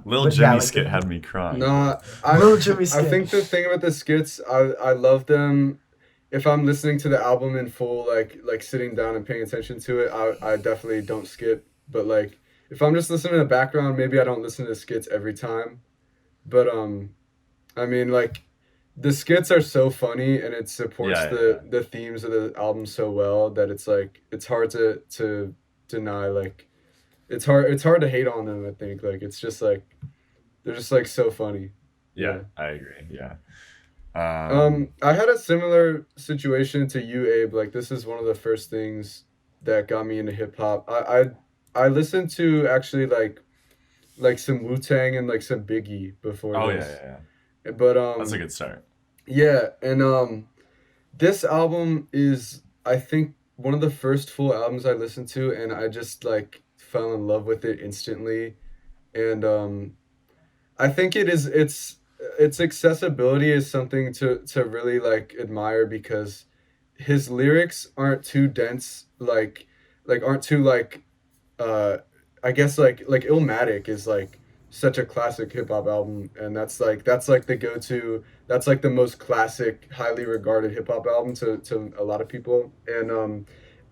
Lil Jimmy skit had me crying. No, Lil Jimmy skit. I think the thing about the skits, I love them. If I'm listening to the album in full, like sitting down and paying attention to it, I definitely don't skip. But like if I'm just listening in the background, maybe I don't listen to the skits every time. But I mean like the skits are so funny and it supports the themes of the album so well that it's like it's hard to deny. Like it's hard to hate on them. I think like it's just like they're just like so funny. Yeah. I agree. Yeah. I had a similar situation to you, Abe. Like this is one of the first things that got me into hip hop. I listened to actually like some Wu-Tang and like some Biggie before this. Yeah. But that's a good start. Yeah, and this album is I think one of the first full albums I listened to, and I just like fell in love with it instantly. And I think its accessibility is something to really like admire because his lyrics aren't too dense, like aren't too like I guess like Illmatic is like such a classic hip hop album, and that's like the go-to, that's like the most classic, highly regarded hip hop album to a lot of people. And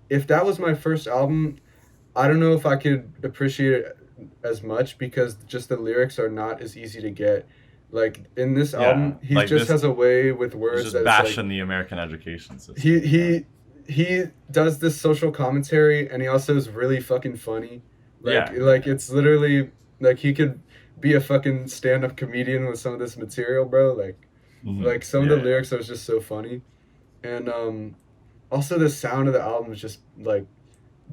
if that was my first album, I don't know if I could appreciate it as much because just the lyrics are not as easy to get. Like in this album, he like just has a way with words just that's bashing like, the American education system. He does this social commentary, and he also is really fucking funny. Like it's literally like he could be a fucking stand-up comedian with some of this material, bro. Like some of the lyrics are just so funny, and also the sound of the album is just like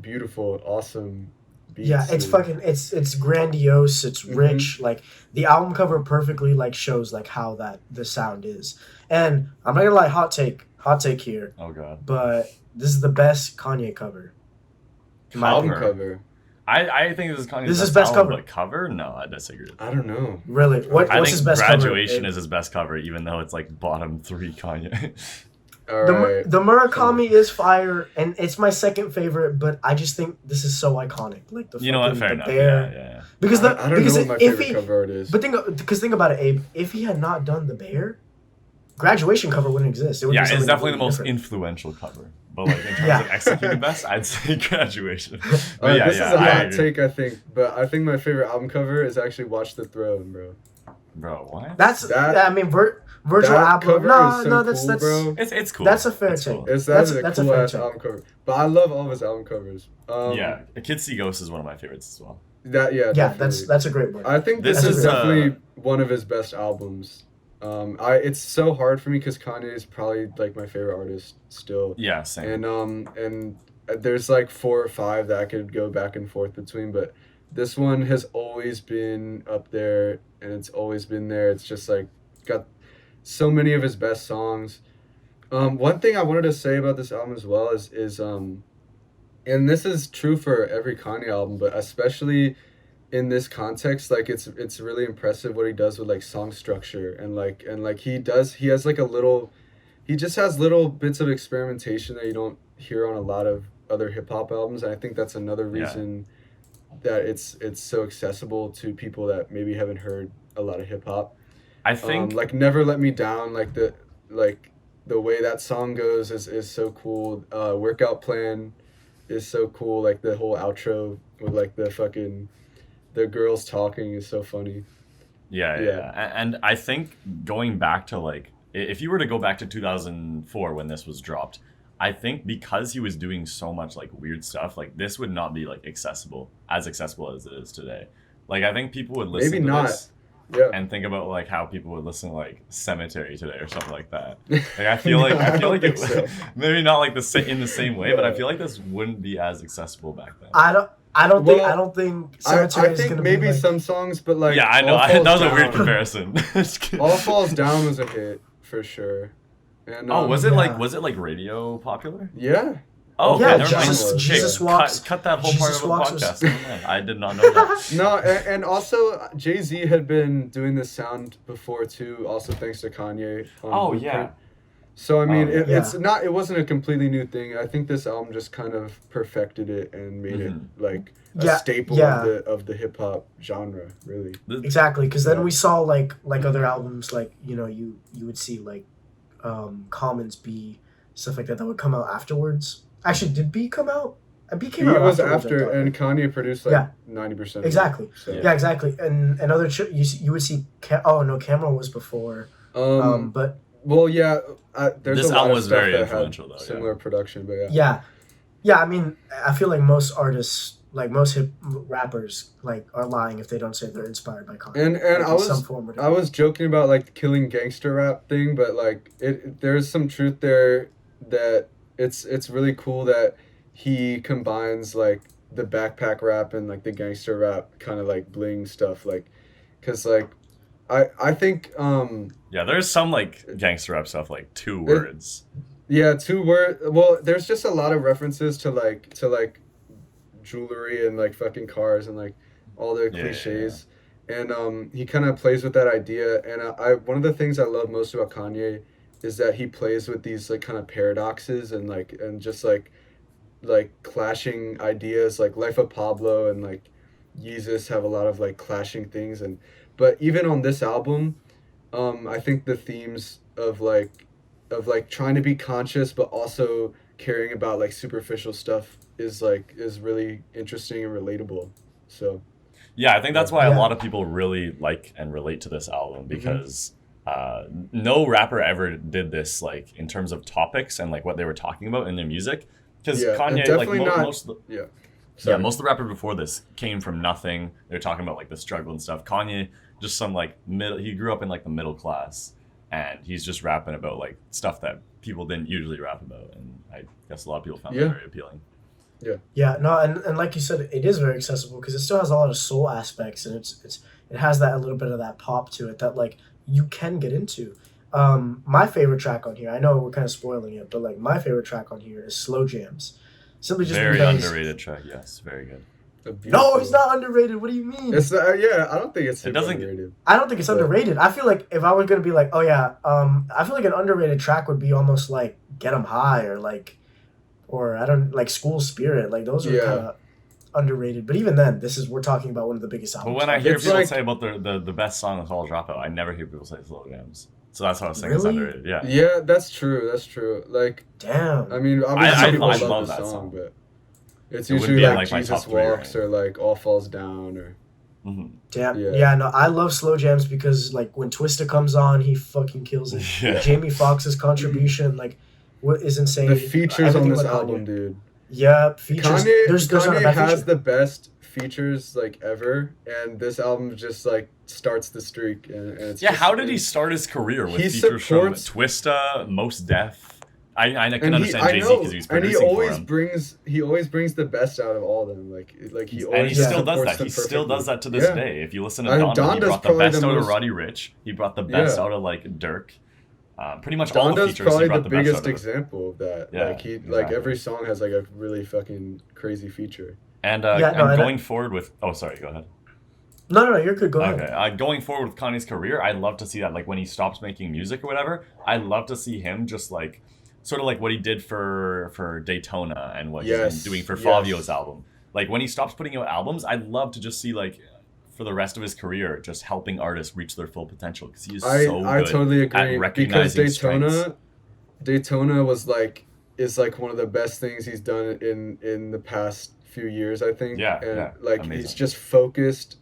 beautiful, awesome. Beats, yeah, it's fucking it's grandiose, it's rich. Like the album cover perfectly like shows like how that the sound is. And I'm not gonna lie, hot take here. Oh god. But this is the best Kanye cover. Album cover. I think this is Kanye's this is best cover. But cover? No, I disagree. I don't know. Really? What's his best Graduation cover? is his best cover, even though it's like bottom 3 Kanye. Alright. The Murakami is fire, and it's my second favorite. But I just think this is so iconic. Like the you know what? Fair the enough. bear. Yeah. Because I don't know what my favorite cover art is. But think about it, Abe. If he had not done the bear, Graduation cover wouldn't exist. It would It's definitely the most influential cover. But like in terms of executing best, I'd say Graduation. But this is a hot take, I think. But I think my favorite album cover is actually Watch the Throne, bro. Bro, what? I mean, Virgil Abloh. That's bro. It's cool. That's a fair take. Cool. That's a cool ass album cover. But I love all of his album covers. A Kids See Ghosts is one of my favorites as well. That's a great one. I think this is definitely one of his best albums. It's so hard for me because Kanye is probably like my favorite artist still. Yeah, same. And there's like 4 or 5 that I could go back and forth between, but this one has always been up there, and it's always been there. It's just like got so many of his best songs. One thing I wanted to say about this album as well is and this is true for every Kanye album, but especially in this context, like it's really impressive what he does with like song structure and he has like he just has little bits of experimentation that you don't hear on a lot of other hip hop albums, and I think that's another reason that it's so accessible to people that maybe haven't heard a lot of hip hop. I think like Never Let Me Down, like the way that song goes is so cool. Workout Plan is so cool. Like the whole outro with like the girls talking is so funny. Yeah. And I think going back to like, if you were to go back to 2004 when this was dropped, I think because he was doing so much like weird stuff, like this would not be like accessible as it is today. Like I think people would listen to this and think about like how people would listen to like Cemetery today or something like that. Like I feel like it so. Maybe not like in the same way, but I feel like this wouldn't be as accessible back then. I don't think Cemetery is gonna maybe be like, some songs, but like I know that was a weird comparison. All Falls Down was a hit for sure. And, was it like radio popular? Yeah. Oh, yeah, okay, never mind. Jesus Walks. Cut that whole Jesus part of the Walks podcast. I did not know that. No, and also Jay-Z had been doing this sound before too, also thanks to Kanye. Yeah. So I mean, it wasn't a completely new thing. I think this album just kind of perfected it and made it like a staple of the hip hop genre, really. Exactly, because then we saw like other albums, like you would see like Commons B, stuff like that would come out afterwards. Actually, did B come out? B came out. It was after, and Kanye produced like 90%. Exactly. So. Yeah, exactly. And other you would see. Cameron was before. But. Well, yeah. There's this a lot album of was stuff very that influential, had though. Similar production, but yeah. I mean, I feel like most artists, like most hip rappers, like are lying if they don't say they're inspired by Kanye. And I was joking about like killing gangster rap thing, but like there's some truth there that it's really cool that he combines like the backpack rap and like the gangster rap kind of like bling stuff, like because like I think there's some like gangster rap stuff like 2 words. 2 words. Well, there's just a lot of references to like jewelry and like fucking cars and like all the cliches. And he kind of plays with that idea, and I one of the things I love most about Kanye is that he plays with these like kind of paradoxes and just like clashing ideas. Like Life of Pablo and like Yeezus have a lot of like clashing things, but even on this album, I think the themes of trying to be conscious but also caring about like superficial stuff is really interesting and relatable. So I think that's why a lot of people really like and relate to this album, because no rapper ever did this like in terms of topics and like what they were talking about in their music, because Kanye definitely like not, most Yeah, most of the rappers before this came from nothing. They're talking about like the struggle and stuff. Kanye, just some like middle. He grew up in like the middle class, and he's just rapping about like stuff that people didn't usually rap about, and I guess a lot of people found it very appealing. Yeah, no, and like you said, it is very accessible because it still has a lot of soul aspects, and it has that a little bit of that pop to it that like you can get into. My favorite track on here, I know we're kind of spoiling it, but like my favorite track on here is Slow Jams. Simply just very because... underrated track, yes, very good. No, it's not underrated. What do you mean? It's I don't think it's underrated. I don't think it's underrated. I feel like if I was gonna be like, oh yeah, I feel like an underrated track would be almost like Get 'Em High or like, or I don't like School Spirit. Like those are kind of underrated. But even then, we're talking about one of the biggest albums. But when I hear people say about the best song of College Dropout, I never hear people say Slow Jams. So that's what I was saying. It's underrated. Yeah. Yeah, that's true. That's true. Like, damn. I mean, obviously people love that the song, but it's usually like Jesus Walks or like All Falls Down or. Damn. Yeah. No, I love Slow Jams because like when Twista comes on, he fucking kills it. Yeah. Jamie Foxx's contribution, like, what is insane. The features on this album, dude. Yeah, features. Kanye has the best features like ever, and this album just like starts the streak. And it's how did he start his career with features from Twista, Mos Def? I can understand Jay-Z because he's producing and he always brings the best out of all of them. Like he always and he still does that. He still does that to this day. If you listen to Donda, he brought the best out of Roddy Ricch. He brought the best out of like Dirk. Pretty much all the features. Donda's probably the biggest example of that. Like every song has like a really fucking crazy feature. And going forward with sorry, go ahead. No, you're good. Go ahead. Okay, going forward with Kanye's career, I'd love to see that. Like when he stops making music or whatever, I'd love to see him just like sort of like what he did for Daytona and what he's been doing for Fabio's album. Like when he stops putting out albums, I'd love to just see like for the rest of his career just helping artists reach their full potential because he's so good. I totally agree at recognizing because Daytona is like one of the best things he's done in the past few years, I think. Like amazing. He's just focused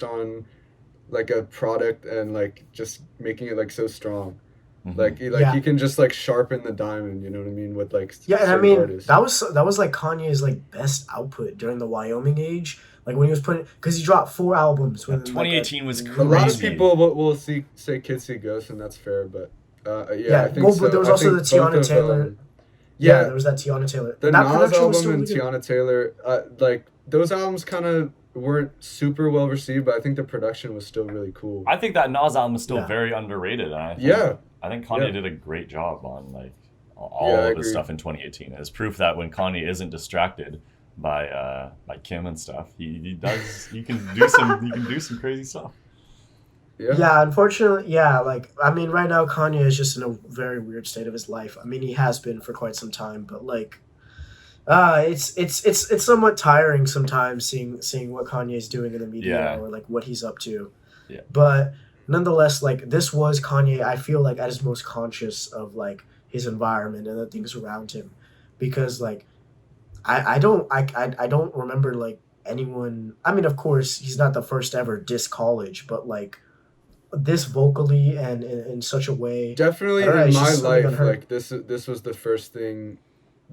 on like a product and like just making it like so strong. Like he can just like sharpen the diamond, you know what I mean, with like and I mean artists. that was like Kanye's like best output during the Wyoming age, like when he was putting, because he dropped 4 albums. 2018 was crazy. A lot of people will say Kids See Ghosts, and that's fair, but I think so. But there was also the Tiana Taylor. There was that Tiana Taylor. The Nas album and Tiana Taylor, like those albums kind of weren't super well received, but I think the production was still really cool. I think that Nas album is still very underrated. And I think Kanye did a great job on like all of his stuff in 2018. It's proof that when Kanye isn't distracted by Kim and stuff, he can do some crazy stuff. Yeah, unfortunately, like I mean, right now Kanye is just in a very weird state of his life. I mean, he has been for quite some time, but like, it's somewhat tiring sometimes seeing what Kanye's doing in the media or like what he's up to. Yeah. But nonetheless, like this was Kanye, I feel like at his most conscious of like his environment and the things around him, because like I don't remember like anyone. I mean, of course, he's not the first ever diss college, but like this vocally and in such a way. Definitely in my life, like this was the first thing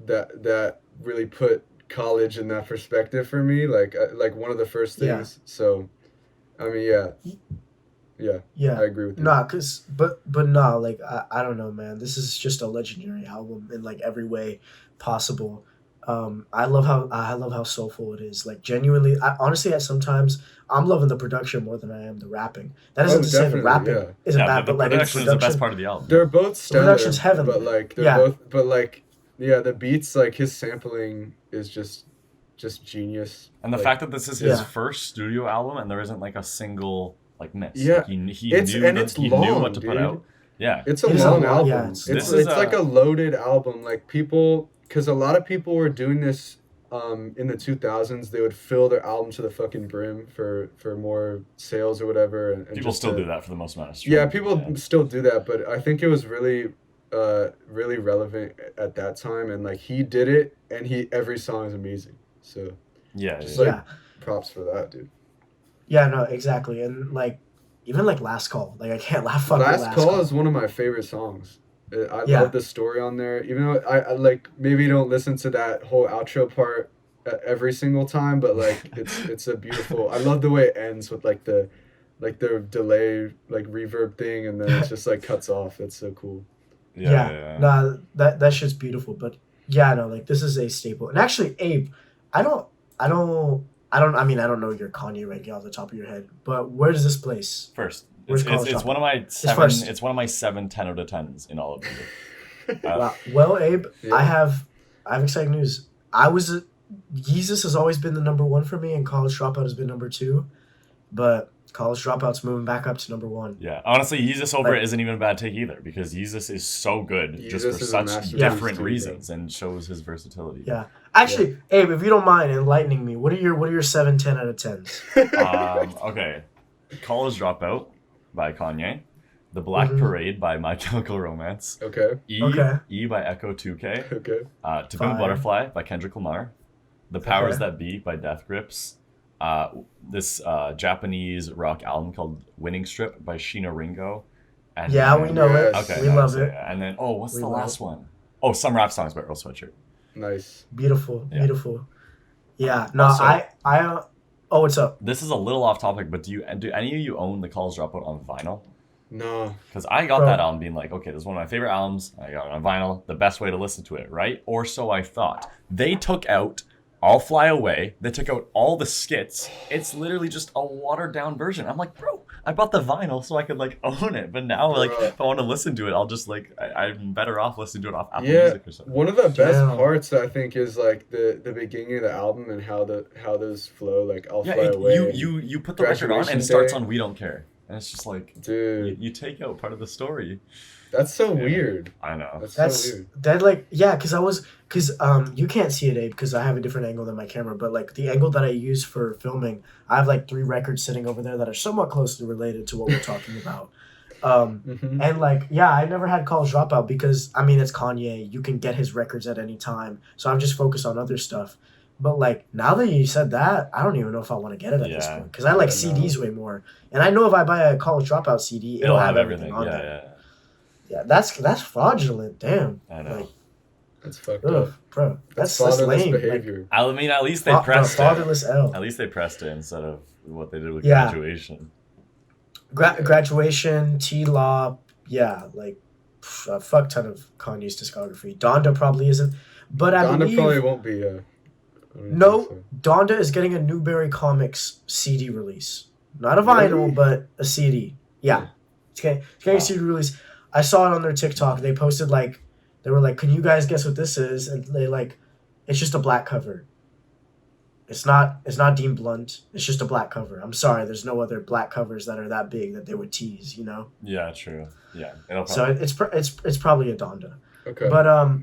that really put college in that perspective for me. Like one of the first things. Yeah. So, I mean, yeah, I agree with you. Like I don't know, man. This is just a legendary album in like every way possible. I love how soulful it is. Like genuinely, honestly, at sometimes I'm loving the production more than I am the rapping. That isn't to say the rapping isn't bad, but like production is the best part of the album. They're both stellar. The production's heavenly, but like they're both. But like the beats, like his sampling is just genius. And the fact that this is his first studio album and there isn't like a single like miss. Yeah, like he knew what to put out. Yeah, it's a long album. Yeah, it's like a loaded album. Like people. Because a lot of people were doing this in the 2000s. They would fill their album to the fucking brim for more sales or whatever. And people still do that for the most amount of streams. Yeah, people still do that. But I think it was really, really relevant at that time. And like he did it, and every song is amazing. So props for that, dude. Yeah, no, exactly. And like even like Last Call, like I can't laugh on Last Call is one of my favorite songs. I love the story on there, even though I like maybe don't listen to that whole outro part every single time, but like it's a beautiful. I love the way it ends with like the delay like reverb thing, and then it's just like cuts off. That's so cool. Yeah. Nah, that shit's beautiful. But yeah, no, like this is a staple. And actually, Abe, I don't I mean, I don't know your Kanye ranking off the top of your head, but where does this place? First. Where's It's one of my it's one of my 10 out of 10s in all of them. Wow. Well, Abe, Yeah. I have exciting news. Yeezus has always been the number one for me, and College Dropout has been number two, but College Dropout's moving back up to number one. Yeah, honestly, Yeezus over it isn't even a bad take either, because Yeezus is so good just for such different reasons and shows his versatility. Yeah. Actually, Abe, if you don't mind enlightening me, what are your 7, 10 out of 10s? Okay. College Dropout by Kanye. The Black Parade by My Chemical Romance. Okay. E by Echo 2K. Okay. Taboo Butterfly by Kendrick Lamar. The Powers That Be by Death Grips. This Japanese rock album called Winning Strip by Sheena Ringo. And yeah, we know it. Okay, we love it. And then, what's the last one? Oh, Some Rap Songs by Earl Sweatshirt. Nice. Beautiful. Yeah. No, also, what's up? This is a little off topic, but do any of you own the College Dropout on vinyl? No. Because I got that album being like, okay, this is one of my favorite albums. I got it on vinyl. The best way to listen to it, right? Or so I thought. They took out I'll Fly Away. They took out all the skits. It's literally just a watered down version. I'm like, bro, I bought the vinyl so I could like own it. But now, like, if I want to listen to it, I'll just like, I'm better off listening to it off Apple Music or something. One of the best parts I think is like the beginning of the album and how those flow. Like I'll Fly Away. You put the record on and it starts on We Don't Care. And it's just like, dude, you take out part of the story. That's so weird. I know. That's so weird. That like, yeah, because you can't see it, Abe, because I have a different angle than my camera, but like the angle that I use for filming, I have like 3 records sitting over there that are somewhat closely related to what we're talking about. And like, yeah, I never had College Dropout because, I mean, it's Kanye. You can get his records at any time. So I'm just focused on other stuff. But like, now that you said that, I don't even know if I want to get it at this point. Because I like CDs way more. And I know if I buy a College Dropout CD, it'll have everything on there. Yeah, that's fraudulent. Damn. I know. Like, that's fucked up. Bro, that's lame. Behavior. Like, I mean, at least they pressed it. Fatherless L. At least they pressed it instead of what they did with Graduation. Graduation, T-Law, like a fuck ton of Kanye's discography. Donda probably isn't, but I believe... Donda probably won't be, Donda is getting a Newberry Comics CD release. Not a vinyl, but a CD. Yeah. It's getting a CD release. I saw it on their TikTok. They posted they were like, can you guys guess what this is? And they it's just a black cover. It's not Dean Blunt. It's just a black cover. I'm sorry, there's no other black covers that are that big that they would tease, you know? Yeah, true. Yeah. So it's probably a Donda. Okay. But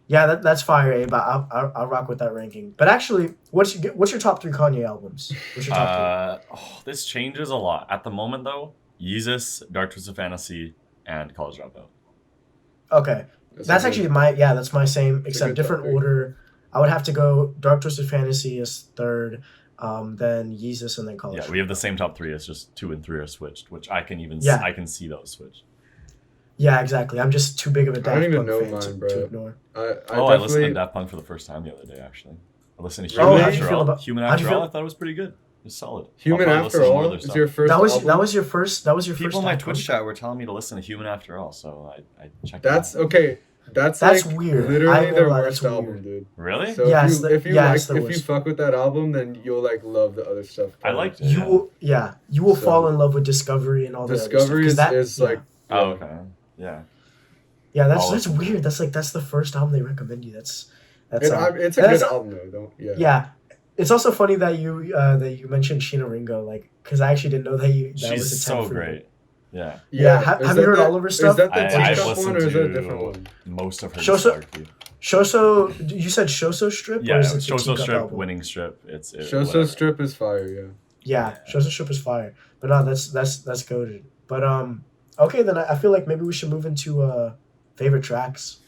yeah, that's fire, Abe. I'll rock with that ranking. But actually, what's your top 3 Kanye albums? What's your top 3? This changes a lot. At the moment, though, Yeezus, Dark Twisted Fantasy, and College Dropout. Okay. That's actually that's my same, except different order. I would have to go Dark Twisted Fantasy as 3rd, then Yeezus, and then College Dropout. Yeah, we have the same top 3. It's just 2 and 3 are switched, which I can I can see those switched. Yeah, exactly. I'm just too big of a Daft Punk fan to ignore. I listened to Daft Punk for the first time the other day, actually. I listened to Human After All. I thought it was pretty good. It's solid. Human After All is your first album? That was your first People in my Twitch chat were telling me to listen to Human After All, so I checked it out. Okay. That's like weird. Literally their worst album, dude. Really? So if you fuck with that album, then you'll like love the other stuff. I liked it. You will fall in love with Discovery and all the other stuff. Discovery is like... Oh, okay. Yeah. Yeah, that's weird. That's the first album they recommend you. It's a good album though. Yeah. It's also funny that you mentioned Sheena Ringo, like, because I actually didn't know that She's was a 10 so for great. Yeah. Have you heard all of her stuff? Is that the TikTok one or is that a different one? Most of her discography. Shoso, you said Shoso Strip? Yeah, or is it Shoso Strip, album? Winning Strip. Shoso Strip is fire, yeah. Yeah, Shoso Strip is fire. But no, that's goated. But okay, then I feel like maybe we should move into favorite tracks.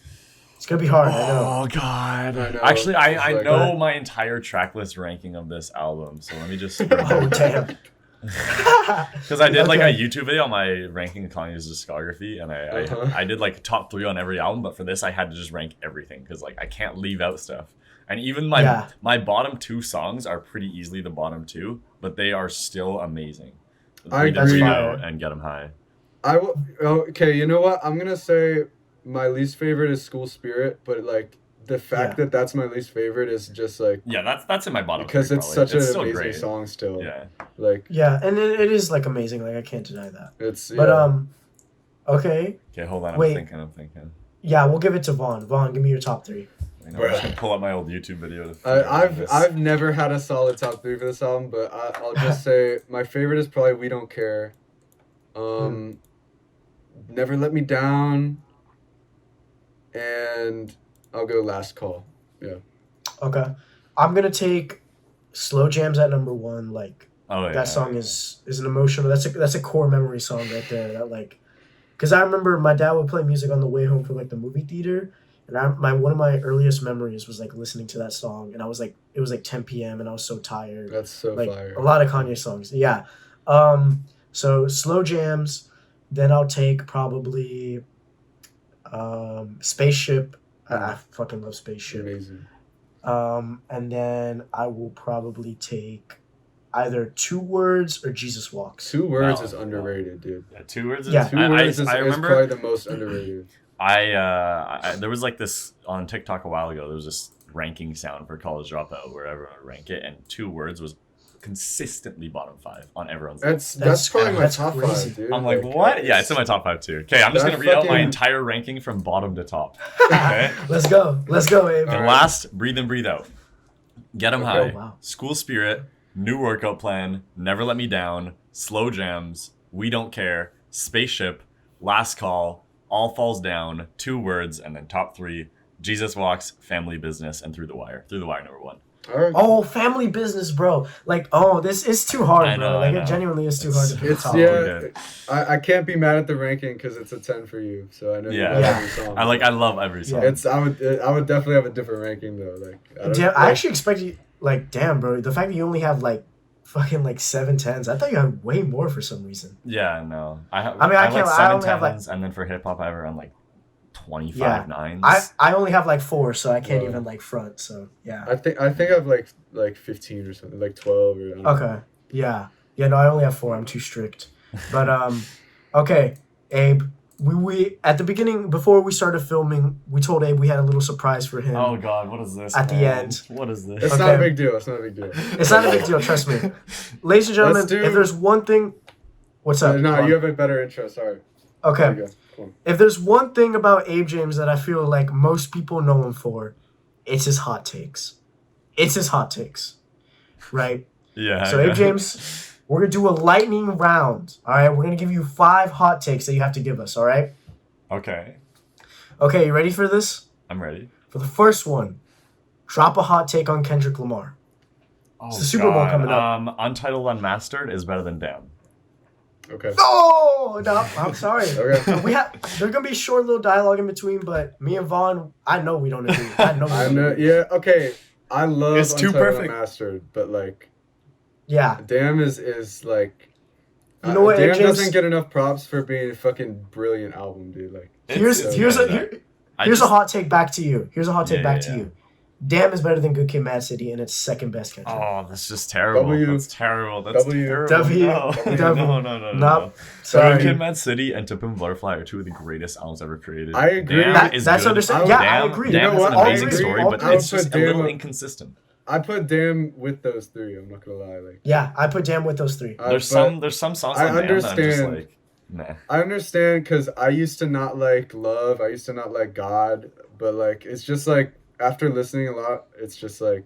It's gonna be hard. I know. Oh God! I know. Actually, I know my entire track list ranking of this album, so let me just. Oh damn! Because I did like a YouTube video on my ranking Kanye's discography, and I did like top 3 on every album. But for this, I had to just rank everything because like I can't leave out stuff. And even my bottom 2 songs are pretty easily the bottom 2, but they are still amazing. I Breathe and agree. Breathe Out and Get 'Em High. Okay, you know what? I'm gonna say my least favorite is School Spirit, but like the fact that that's my least favorite is just like that's in my bottom because 3, it's probably. such an still amazing great. song still. Yeah. Like and it is like amazing. Like I can't deny that. it's But okay. Okay, hold on. Wait. I'm thinking. Yeah, we'll give it to Vaughn. Vaughn, give me your top 3. I'm just gonna pull up my old YouTube video. To I've never had a solid top 3 for this album, but I'll just say my favorite is probably We Don't Care. Never Let Me Down, and I'll go Last Call. Yeah. Okay. I'm gonna take Slow Jams at number 1. Like that song is an emotional. That's a core memory song right there. That like, because I remember my dad would play music on the way home from like the movie theater, and one of my earliest memories was like listening to that song, and it was like 10 p.m. and I was so tired. That's so like fire. a lot of Kanye songs. Yeah. So Slow Jams. Then I'll take probably Spaceship. I fucking love Spaceship. Amazing. And then I will probably take either 2 Words or Jesus Walks. 2 Words is underrated, dude. Yeah, 2 Words. Yeah. 2 Words is remember, probably the most underrated. I there was like this on TikTok a while ago. There was this ranking sound for College Dropout where everyone would rank it, and 2 Words was consistently bottom 5 on everyone's list. That's probably my top crazy. 5, dude. I'm like, what? Yeah, it's in my top 5 too. Okay, I'm just gonna read out my entire ranking from bottom to top. Okay, Let's go, Abe. The last, Breathe and Breathe Out, Get 'Em High, wow. School Spirit, New Workout Plan, Never Let Me Down, Slow Jams, We Don't Care, Spaceship, Last Call, All Falls Down, 2 Words, and then top 3, Jesus Walks, Family Business, and Through the Wire. Through the Wire number 1. Right. Oh, Family Business, bro. Like, this is too hard, bro. Like, it genuinely is too hard to pick top. I can't be mad at the ranking because it's a 10 for you, so I know you love every song. I love every song. I would definitely have a different ranking though. Like, I actually expected, like, damn, bro. The fact that you only have like fucking like 7 10s, I thought you had way more for some reason. Yeah, no. I have I 7 only have, like, 10s, and then for hip hop I have around like 25 9s. I only have like 4, so I can't even like front. So yeah. I think I have like 15 or something, like 12 or. Okay. Yeah. No, I only have 4. I'm too strict. But okay, Abe. We at the beginning, before we started filming, we told Abe we had a little surprise for him. Oh God, what is this? At the end. What is this? It's not a big deal. It's not a big deal. It's not a big deal. Trust me, ladies and gentlemen. If there's one thing, what's up? No, you have a better intro. Sorry. Okay. Cool. If there's one thing about Abe James that I feel like most people know him for, it's his hot takes. Right? Yeah. So Abe James, we're gonna do a lightning round. All right, we're gonna give you 5 hot takes that you have to give us. All right. Okay. Okay, you ready for this? I'm ready. For the first one, drop a hot take on Kendrick Lamar. It's the Super Bowl coming up. Untitled Unmastered is better than Damn. Okay. No, I'm sorry. Okay. There's gonna be a short little dialogue in between, but me and Vaughn, I know we don't agree. I know. Yeah. Okay. I love It's too Untitled perfect. Unmastered, but like. Yeah. Damn is like. You know what? Damn James doesn't get enough props for being a fucking brilliant album, dude. Like. Here's a hot take back to you. To you. Damn is better than Good Kid, Mad City, and it's second best Kendrick. Oh, that's just terrible. That's terrible. That's terrible. No. Sorry. Good Kid, Mad City, and To Pimp a Butterfly are 2 of the greatest albums ever created. I agree. That's understandable. Yeah, I agree. Damn is an amazing story, but it's just a little Damn inconsistent. I put Damn with those 3. I'm not gonna lie. Like. Yeah, I put Damn with those 3. There's some songs on Damn that I'm just like, nah. I understand because I used to not like Love. I used to not like God, but like it's just like. After listening a lot, it's just like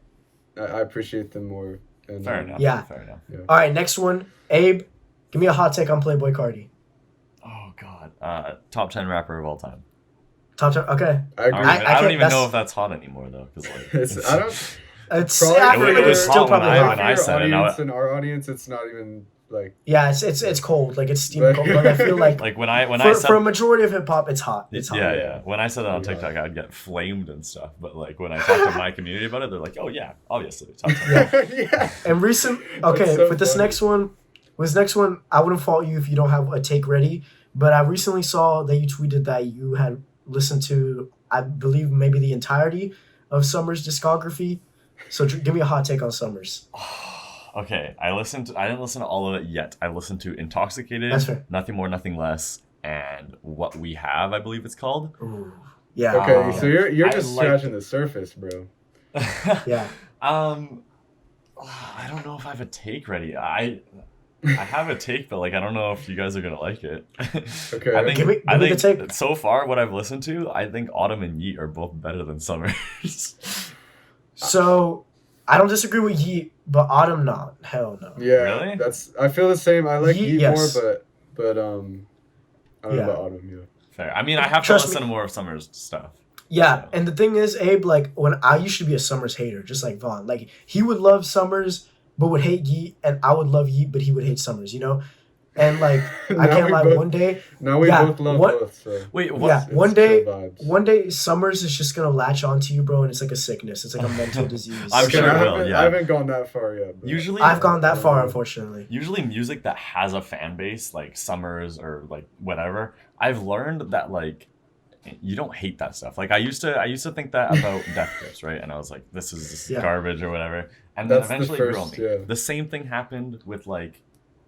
I appreciate them more. And, Fair enough. Yeah. All right, next one. Abe, give me a hot take on Playboi Carti. Oh God, top 10 rapper of all time. Top 10. Okay. I agree. I don't even know if that's hot anymore though, because like it's still probably hot when I said it. In our audience, it's not even. Like it's cold, like it's steam cold. But I feel like when I said, for a majority of hip hop, it's hot. It's hot. Yeah. When I said that on TikTok, I'd get flamed and stuff. But like when I talk to my community about it, they're like, "Oh yeah, obviously." Yeah. And this next one, I wouldn't fault you if you don't have a take ready. But I recently saw that you tweeted that you had listened to, I believe maybe the entirety of Summer's discography. So give me a hot take on Summers. Okay, I didn't listen to all of it yet. I listened to Intoxicated, That's fair. Nothing More, Nothing Less, and What We Have, I believe it's called. Ooh. Yeah. Okay, so you're I just like- scratching the surface, bro. Yeah. I don't know if I have a take ready. I have a take, but like I don't know if you guys are gonna like it. Okay. I think, Give me I the think take. so far what I've listened to, I think Autumn and Yeet are both better than Summers. So I don't disagree with Yeet, but Autumn not. Hell no. Yeah, Really? I feel the same. I like Yeet, Yeet yes. more, but I don't know Yeah. about Autumn. Yeah. Fair. I mean, I have Trust to listen me. to more of Summers stuff. Yeah, and the thing is, Abe, like when I used to be a Summers hater, just like Vaughn. Like he would love Summers, but would hate Yeet, and I would love Yeet, but he would hate Summers. You know, and like I Now can't we lie. both- One day, Now we Yeah, both love what- both. So Wait, what? yeah, it's one day, chill vibes. one day, Summers is just gonna latch onto you, bro, and it's like a sickness. It's like a mental disease. I'm sure I it will, haven't, yeah. I haven't gone that far yet. But Usually, I've gone that far, unfortunately. usually music that has a fan base, like Summers or like whatever, I've learned that like you don't hate that stuff. Like I used to think that about Death Grips, right? And I was like, this is just Yeah. garbage or whatever. And then That's the eventually it grew on first, me. yeah. The same thing happened with like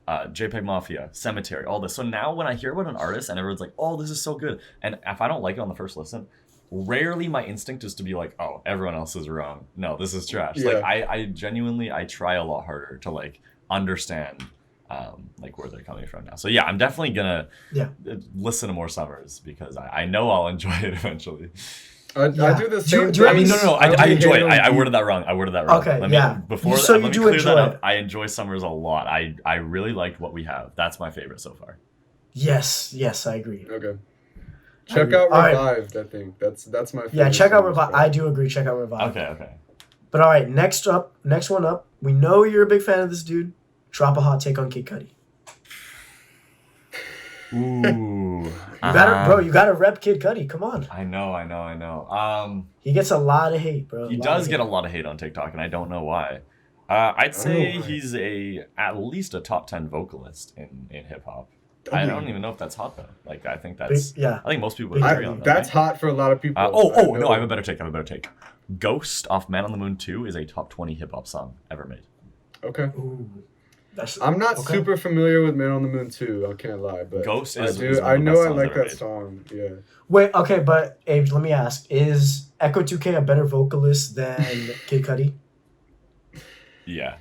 JPEG Mafia, Cemetery, all this. So now when I hear about an artist and everyone's like, oh, this is so good, and if I don't like it on the first listen, rarely my instinct is to be like, oh, everyone else is wrong. No, this is trash. Yeah. Like I genuinely I try a lot harder to like understand like where they're coming from now. So yeah, I'm definitely gonna listen to more Summers because I know I'll enjoy it eventually. I Yeah. do the Do you- same. do you- I mean, things. no, I really enjoy hate it. on I Yeet. worded that wrong. Okay, yeah. Before So you let me do clear enjoy that up. it. I enjoy Summers a lot. I really liked What We Have. That's my favorite so far. Yes, I agree. Okay. Check out All right. Revived. I think that's my favorite. Yeah, check out Summers Revive. I project. do agree. Check out Revive. Okay. But all right, next one up. We know you're a big fan of this dude. Drop a hot take on Kid Cudi. Ooh. You gotta rep Kid Cudi. Come on. I know. He gets a lot of hate, bro. He does get a lot of hate on TikTok, and I don't know why. I'd say he's at least a top 10 vocalist in hip hop. I don't even know if that's hot though. Like I think that's Yeah. I think most people would Big agree on that. That's right? hot for a lot of people. No, I have a better take. Ghost off Man on the Moon 2 is a top 20 hip hop song ever made. Okay. Ooh, that's, I'm not okay. super familiar with Man on the Moon 2, I can't lie, but Ghost I is do. one I of the know best I songs like ever that made. song. Yeah. Wait, okay, but Abe, let me ask: is Echo 2K a better vocalist than Kid Cudi? Yeah.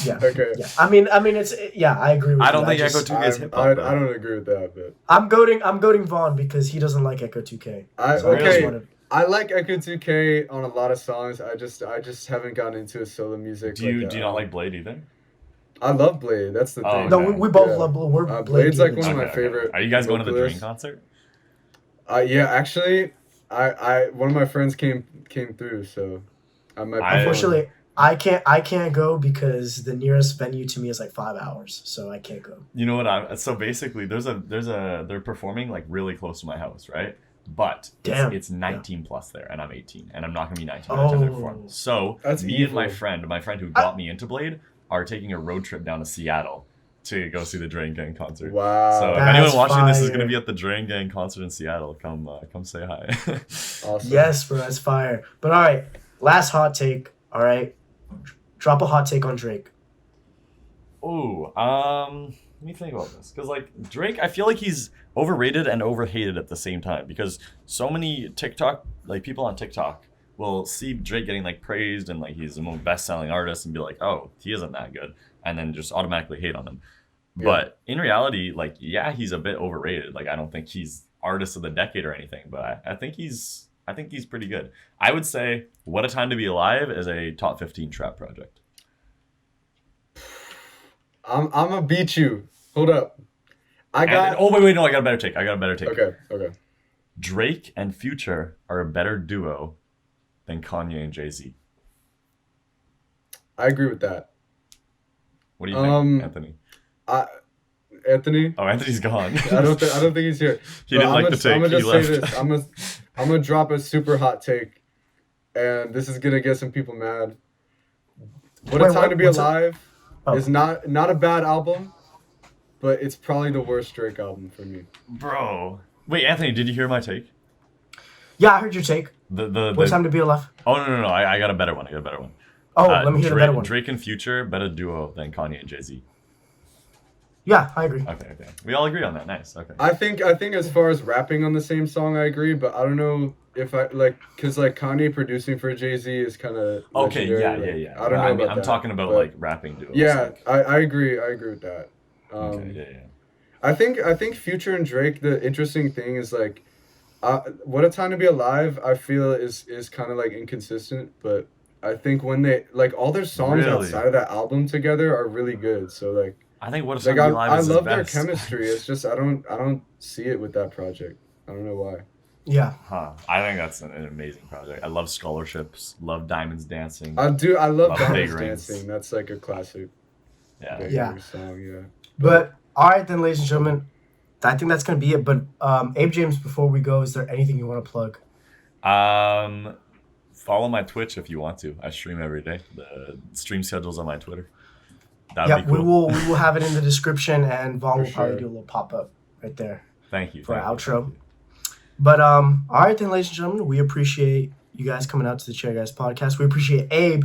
Yeah. Okay. Yeah. I mean, it's I agree with you. I don't think just- Echo 2K is hip I hop. don't agree with that, but I'm goading Vaughn because he doesn't like Echo 2K. So I just okay. wanted- I like Echo 2K on a lot of songs. I just haven't gotten into his solo music. Do you not like Blade either? I love Blade. That's the Oh, thing. No, okay. we both Yeah. love We're Blade Blade's like demons. one of my favorite. Are you guys going to the Drain vocalists. concert? Yeah, actually, I one of my friends came through, so I might. be Unfortunately, I can't go because the nearest venue to me is like 5 hours, so I can't go. You know what? So basically, they're performing like really close to my house, right? But Damn. it's 19 plus there, and I'm 18, and I'm not gonna be 19 by the time they perform. So That's me and my evil. friend who got me into Blade, are taking a road trip down to Seattle to go see the Drain Gang concert. Wow. So if That's anyone watching this is fire. gonna be at the Drain Gang concert in Seattle, come say hi. Awesome. Yes, bro, that's fire. But all right, last hot take. All right, drop a hot take on Drake. Ooh, let me think about this. Because, like, Drake, I feel like he's overrated and overhated at the same time. Because so many people on TikTok will see Drake getting, like, praised and, like, he's the most best-selling artist and be like, oh, he isn't that good. And then just automatically hate on him. Yeah. But in reality, like, yeah, he's a bit overrated. Like, I don't think he's artist of the decade or anything. But I think he's pretty good. I would say What a Time to Be Alive is a top 15 trap project. I'm gonna beat you. Hold up. I got. Wait, no, I got a better take. Okay. Drake and Future are a better duo than Kanye and Jay-Z. I agree with that. What do you think, Anthony? Anthony. Oh, Anthony's gone. I don't think he's here. He didn't like the take. I'm gonna He just left. say this. I'm gonna drop a super hot take, and this is gonna get some people mad. What a Wait, Time to Be what's it? Alive Oh. is not a bad album, but it's probably the worst Drake album for me. Bro. Wait, Anthony, did you hear my take? Yeah, I heard your take. What time to BLF? Oh no! I got a better one. Oh, let me hear the better one. Drake and Future, better duo than Kanye and Jay-Z. Yeah, I agree. Okay. We all agree on that. Nice. Okay. I think as far as rapping on the same song, I agree, but I don't know if I like because like Kanye producing for Jay-Z is kind of okay. Yeah. I don't know about I'm that, talking about but, like rapping duos. Yeah, like. I agree with that. Okay. I think Future and Drake. The interesting thing is like, "What a Time to Be Alive." I feel is kind of like inconsistent, but I think when they like all their songs outside of that album together are really good. So like. I think What a Time to Be Alive is I love their their best. chemistry. It's just I don't see it with that project. I don't know why. Yeah. I think that's an amazing project. I love Scholarships. Love Diamonds Dancing. I love Big Diamonds Rings. Dancing. That's like a classic. Yeah. Song. Yeah. But all right then, ladies and gentlemen, I think that's gonna be it. But Abe James, before we go, is there anything you want to plug? Follow my Twitch if you want to. I stream every day. The stream schedule's on my Twitter. Yeah, be cool. we will have it in the description, and Vaughn will probably sure. do a little pop up right there. Thank you. For our outro. But all right then, ladies and gentlemen, we appreciate you guys coming out to the Chair Guys podcast. We appreciate Abe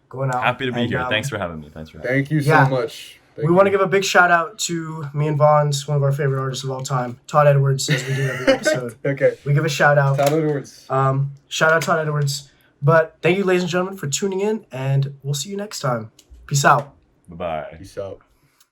going out. Happy to be here. Thanks for having me. Thank you so much. We want to give a big shout out to me and Vaughn's, one of our favorite artists of all time, Todd Edwards, as we do every episode. Okay. We give a shout out. Todd Edwards. Shout out Todd Edwards. But thank you, ladies and gentlemen, for tuning in, and we'll see you next time. Peace out. Bye-bye. Peace out.